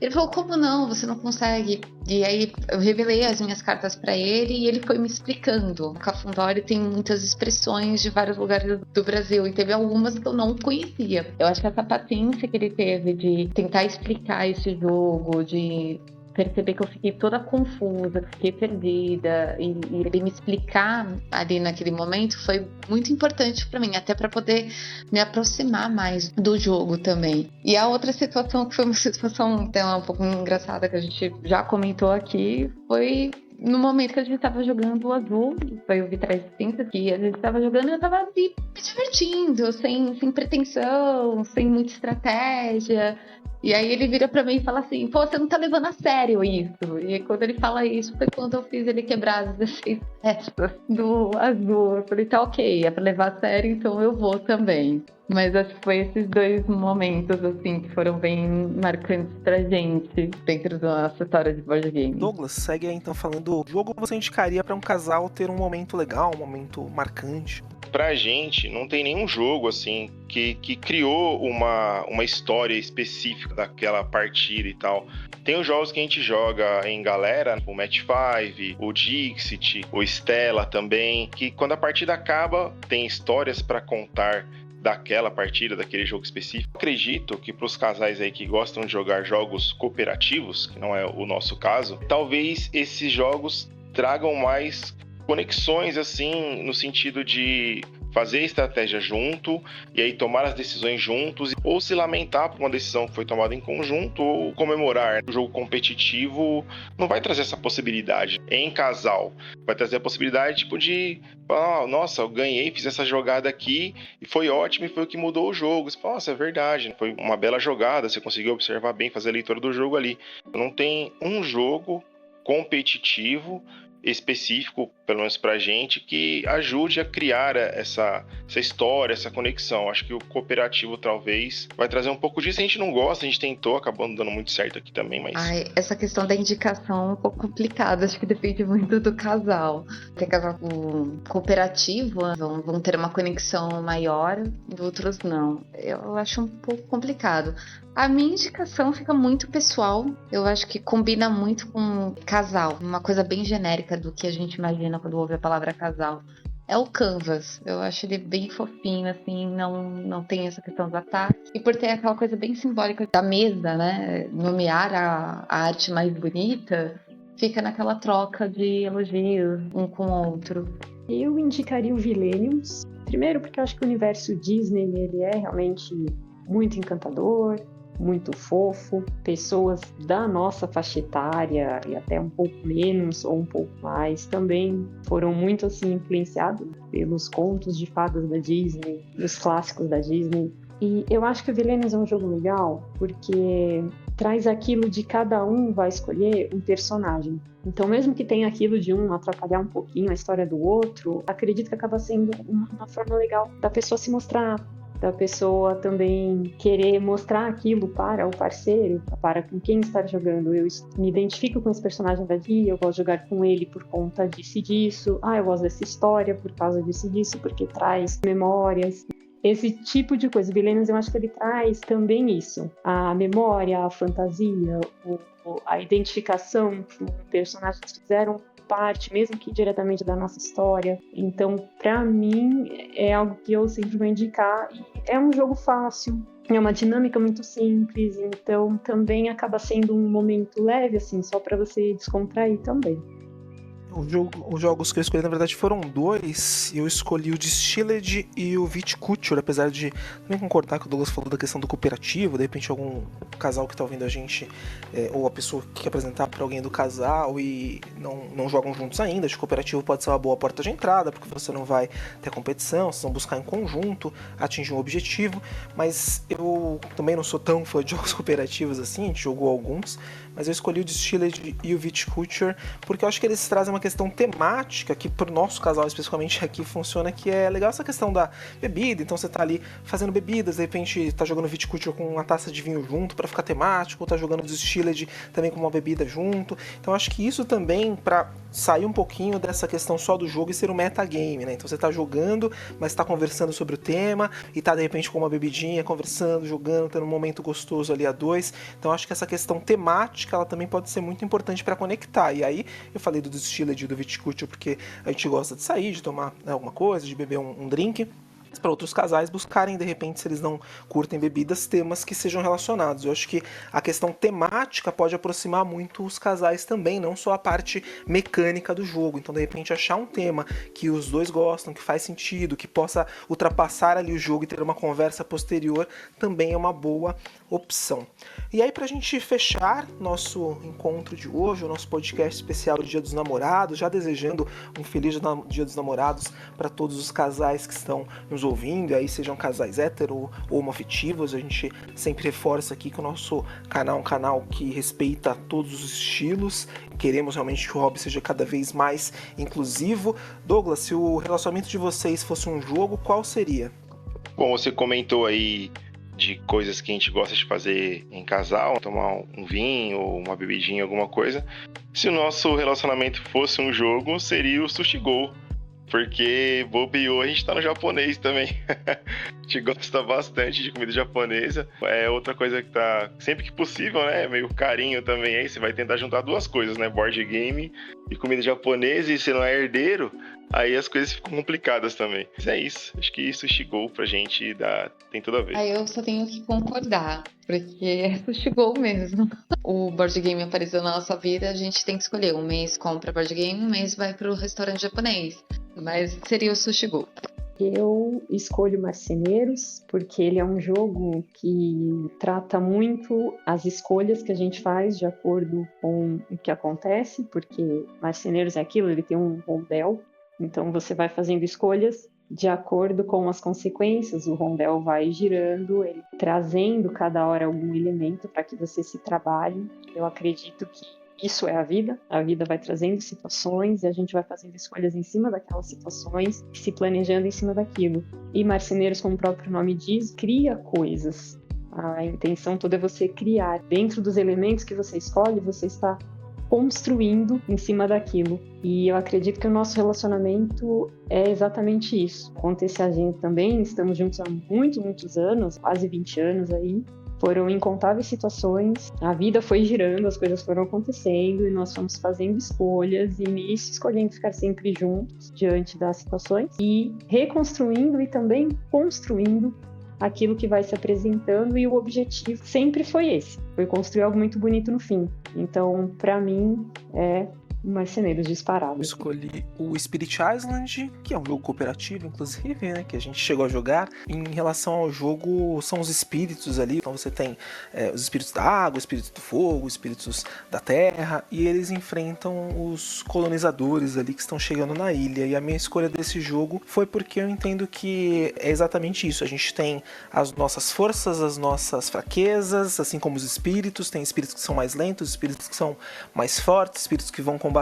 Ele falou, como não? Você não consegue. E aí eu revelei as minhas cartas pra ele e ele foi me explicando. O Cafundori tem muitas expressões de vários lugares do Brasil e teve algumas que eu não conhecia. Eu acho que essa paciência que ele teve de tentar explicar esse jogo, de perceber que eu fiquei toda confusa, que fiquei perdida e ele me explicar ali naquele momento foi muito importante para mim, até para poder me aproximar mais do jogo também. E a outra situação, que foi uma situação até um pouco engraçada, que a gente já comentou aqui, foi no momento que a gente tava jogando o Azul, foi o Vitrais Cinza, que a gente tava jogando e eu tava ali me divertindo, sem pretensão, sem muita estratégia. E aí ele vira pra mim e fala assim, pô, você não tá levando a sério isso. E quando ele fala isso, foi quando eu fiz ele quebrar as 16 peças do Azul. Eu falei, tá ok, é pra levar a sério, então eu vou também. Mas acho que foi esses 2 momentos, assim, que foram bem marcantes pra gente dentro da nossa história de board game. Douglas, segue aí então falando o jogo que você indicaria pra um casal ter um momento legal, um momento marcante. Pra gente, não tem nenhum jogo, assim, que criou uma história específica daquela partida e tal. Tem os jogos que a gente joga em galera, o Match 5, o Dixit, o Stella também, que quando a partida acaba, tem histórias pra contar daquela partida, daquele jogo específico. Acredito que para os casais aí que gostam de jogar jogos cooperativos, que não é o nosso caso, talvez esses jogos tragam mais conexões, assim, no sentido de fazer estratégia junto e aí tomar as decisões juntos, ou se lamentar por uma decisão que foi tomada em conjunto, ou comemorar. O jogo competitivo não vai trazer essa possibilidade em casal, vai trazer a possibilidade tipo de nossa, eu ganhei, fiz essa jogada aqui e foi ótimo e foi o que mudou o jogo. Você fala, nossa, é verdade, foi uma bela jogada, você conseguiu observar bem, fazer a leitura do jogo ali. Não tem um jogo competitivo específico, pelo menos pra gente, que ajude a criar essa história, essa conexão. Acho que o cooperativo talvez vai trazer um pouco disso. A gente não gosta, a gente tentou, acabou não dando muito certo aqui também, mas... Essa questão da indicação é um pouco complicada, acho que depende muito do casal. Tem casal cooperativo, vão ter uma conexão maior, e outros não. Eu acho um pouco complicado. A minha indicação fica muito pessoal, eu acho que combina muito com casal, uma coisa bem genérica do que a gente imagina quando ouve a palavra casal. É o Canvas, eu acho ele bem fofinho, assim, não tem essa questão do ataque. E por ter aquela coisa bem simbólica da mesa, né, nomear a arte mais bonita, fica naquela troca de elogios um com o outro. Eu indicaria o Vilenius, primeiro porque eu acho que o universo Disney, ele é realmente muito encantador, muito fofo, pessoas da nossa faixa etária e até um pouco menos ou um pouco mais também foram muito assim influenciados pelos contos de fadas da Disney, dos clássicos da Disney. E eu acho que o Vilenius é um jogo legal porque traz aquilo de cada um vai escolher um personagem. Então, mesmo que tenha aquilo de um atrapalhar um pouquinho a história do outro, acredito que acaba sendo uma forma legal da pessoa se mostrar, da pessoa também querer mostrar aquilo para o parceiro, para com quem está jogando. Eu me identifico com esse personagem da Dia, eu gosto de jogar com ele por conta disso e disso. Eu gosto dessa história por causa disso e disso, porque traz memórias. Esse tipo de coisa. O Vilenius, eu acho que ele traz também isso. A memória, a fantasia, a identificação que os personagens fizeram parte, mesmo que diretamente da nossa história. Então, para mim, é algo que eu sempre vou indicar. É um jogo fácil, é uma dinâmica muito simples, então também acaba sendo um momento leve, assim, só para você descontrair também. Os jogos que eu escolhi, na verdade, foram 2. Eu escolhi o Distilled e o Viticulture, apesar de também concordar que o Douglas falou da questão do cooperativo. De repente, algum casal que tá ouvindo a gente, ou a pessoa que quer apresentar para alguém do casal e não jogam juntos ainda, acho que o cooperativo pode ser uma boa porta de entrada, porque você não vai ter competição, vocês vão buscar em conjunto, atingir um objetivo. Mas eu também não sou tão fã de jogos cooperativos assim, a gente jogou alguns, mas eu escolhi o Distilled e o Viticulture porque eu acho que eles trazem uma questão temática que pro nosso casal especificamente aqui funciona, que é legal essa questão da bebida. Então você tá ali fazendo bebidas, de repente tá jogando viticulture com uma taça de vinho junto para ficar temático, ou tá jogando distilled também com uma bebida junto. Então acho que isso também, para sair um pouquinho dessa questão só do jogo e ser um metagame, né? Então você tá jogando, mas tá conversando sobre o tema e tá de repente com uma bebidinha, conversando, jogando, tendo um momento gostoso ali a dois. Então acho que essa questão temática, ela também pode ser muito importante para conectar. E aí eu falei do distilled e do viticulture porque a gente gosta de sair, de tomar alguma coisa, de beber um drink. Para outros casais buscarem, de repente, se eles não curtem bebidas, temas que sejam relacionados. Eu acho que a questão temática pode aproximar muito os casais também, não só a parte mecânica do jogo. Então, de repente, achar um tema que os dois gostam, que faz sentido, que possa ultrapassar ali o jogo e ter uma conversa posterior, também é uma boa opção. E aí, pra gente fechar nosso encontro de hoje, o nosso podcast especial do Dia dos Namorados, já desejando um feliz Dia dos Namorados para todos os casais que estão nos ouvindo, e aí sejam casais hétero ou homoafetivos. A gente sempre reforça aqui que o nosso canal é um canal que respeita todos os estilos. Queremos realmente que o hobby seja cada vez mais inclusivo. Douglas, se o relacionamento de vocês fosse um jogo, qual seria? Bom, você comentou aí de coisas que a gente gosta de fazer em casal, tomar um vinho ou uma bebidinha, alguma coisa. Se o nosso relacionamento fosse um jogo, seria o Sushi Go. Porque bobeou, a gente tá no japonês também. A gente gosta bastante de comida japonesa. É outra coisa que tá, sempre que possível, né? Meio carinho também aí. Você vai tentar juntar duas coisas, né? Board game e comida japonesa. E se não é herdeiro, aí as coisas ficam complicadas também. Mas é isso. Acho que isso chegou pra gente tem tudo a ver. Aí eu só tenho que concordar, porque chegou mesmo. O board game apareceu na nossa vida, a gente tem que escolher. Um mês compra board game, um mês vai pro restaurante japonês. Mas seria o Sushi Go. Eu escolho Marceneiros porque ele é um jogo que trata muito as escolhas que a gente faz de acordo com o que acontece, porque Marceneiros é aquilo, ele tem um rondel, então você vai fazendo escolhas de acordo com as consequências, o rondel vai girando, ele trazendo cada hora algum elemento para que você se trabalhe. Eu acredito que isso é a vida vai trazendo situações e a gente vai fazendo escolhas em cima daquelas situações, se planejando em cima daquilo. E Marceneiros, como o próprio nome diz, cria coisas. A intenção toda é você criar. Dentro dos elementos que você escolhe, você está construindo em cima daquilo. E eu acredito que o nosso relacionamento é exatamente isso. Acontece a gente também, estamos juntos há muitos anos, quase 20 anos aí. Foram incontáveis situações, a vida foi girando, as coisas foram acontecendo e nós fomos fazendo escolhas e nisso escolhendo ficar sempre juntos diante das situações e reconstruindo e também construindo aquilo que vai se apresentando, e o objetivo sempre foi esse, foi construir algo muito bonito no fim. Então, para mim, é Marceneiros disparado. Eu escolhi o Spirit Island, que é um jogo cooperativo, inclusive, né, que a gente chegou a jogar. Em relação ao jogo, são os espíritos ali. Então você tem os espíritos da água, os espíritos do fogo, os espíritos da terra, e eles enfrentam os colonizadores ali que estão chegando na ilha. E a minha escolha desse jogo foi porque eu entendo que é exatamente isso. A gente tem as nossas forças, as nossas fraquezas, assim como os espíritos. Tem espíritos que são mais lentos, espíritos que são mais fortes, espíritos que vão combater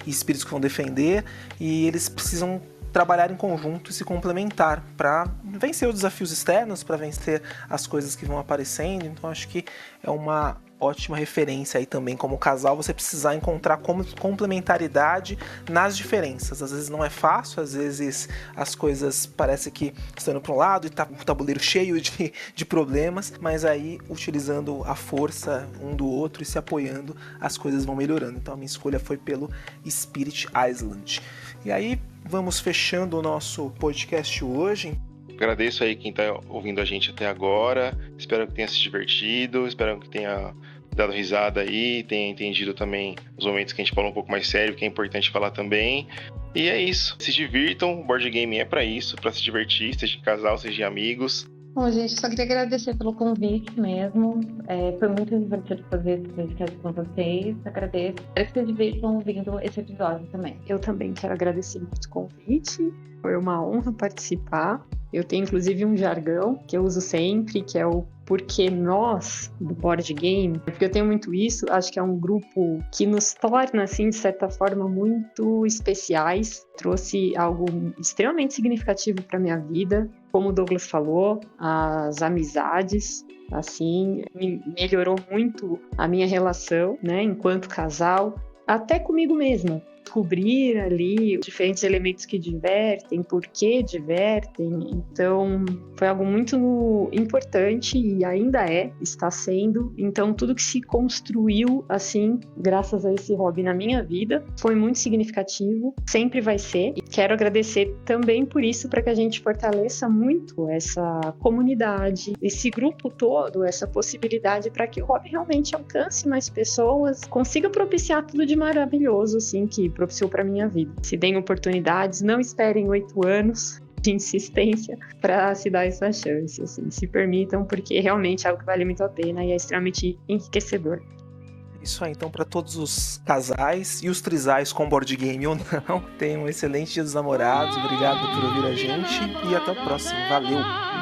e espíritos que vão defender, e eles precisam trabalhar em conjunto e se complementar para vencer os desafios externos, para vencer as coisas que vão aparecendo. Então acho que é uma ótima referência aí também, como casal, você precisar encontrar complementaridade nas diferenças. Às vezes não é fácil, às vezes as coisas parecem que estão indo para um lado e tá o tabuleiro cheio de problemas, mas aí utilizando a força um do outro e se apoiando, as coisas vão melhorando. Então a minha escolha foi pelo Spirit Island. E aí vamos fechando o nosso podcast hoje. Agradeço aí quem tá ouvindo a gente até agora. Espero que tenha se divertido, espero que tenha dado risada aí, tenha entendido também os momentos que a gente falou um pouco mais sério, que é importante falar também. E é isso. Se divirtam, o board game é pra isso, pra se divertir, seja de casal, seja de amigos. Bom, gente, só queria agradecer pelo convite mesmo. Foi muito divertido fazer esse podcast com vocês. Agradeço. Espero que vocês se divirtam ouvindo esse episódio também. Eu também quero agradecer muito o convite. Foi uma honra participar. Eu tenho inclusive um jargão que eu uso sempre, que é o porque nós, do board game, porque eu tenho muito isso, acho que é um grupo que nos torna, assim, de certa forma, muito especiais. Trouxe algo extremamente significativo para minha vida. Como o Douglas falou, as amizades, assim, melhorou muito a minha relação, né, enquanto casal, até comigo mesma. Descobrir ali os diferentes elementos que divertem, por que divertem. Então, foi algo muito importante e ainda está sendo. Então, tudo que se construiu, assim, graças a esse hobby na minha vida, foi muito significativo, sempre vai ser. E quero agradecer também por isso, para que a gente fortaleça muito essa comunidade, esse grupo todo, essa possibilidade para que o hobby realmente alcance mais pessoas, consiga propiciar tudo de maravilhoso, assim, que propiciou para minha vida. Se deem oportunidades, não esperem 8 anos de insistência para se dar essa chance, assim, se permitam, porque realmente é algo que vale muito a pena e é extremamente enriquecedor. Isso aí, então, para todos os casais e os trisais com board game ou não, tenham um excelente dia dos namorados. Obrigado por ouvir a gente e até o próximo. Valeu!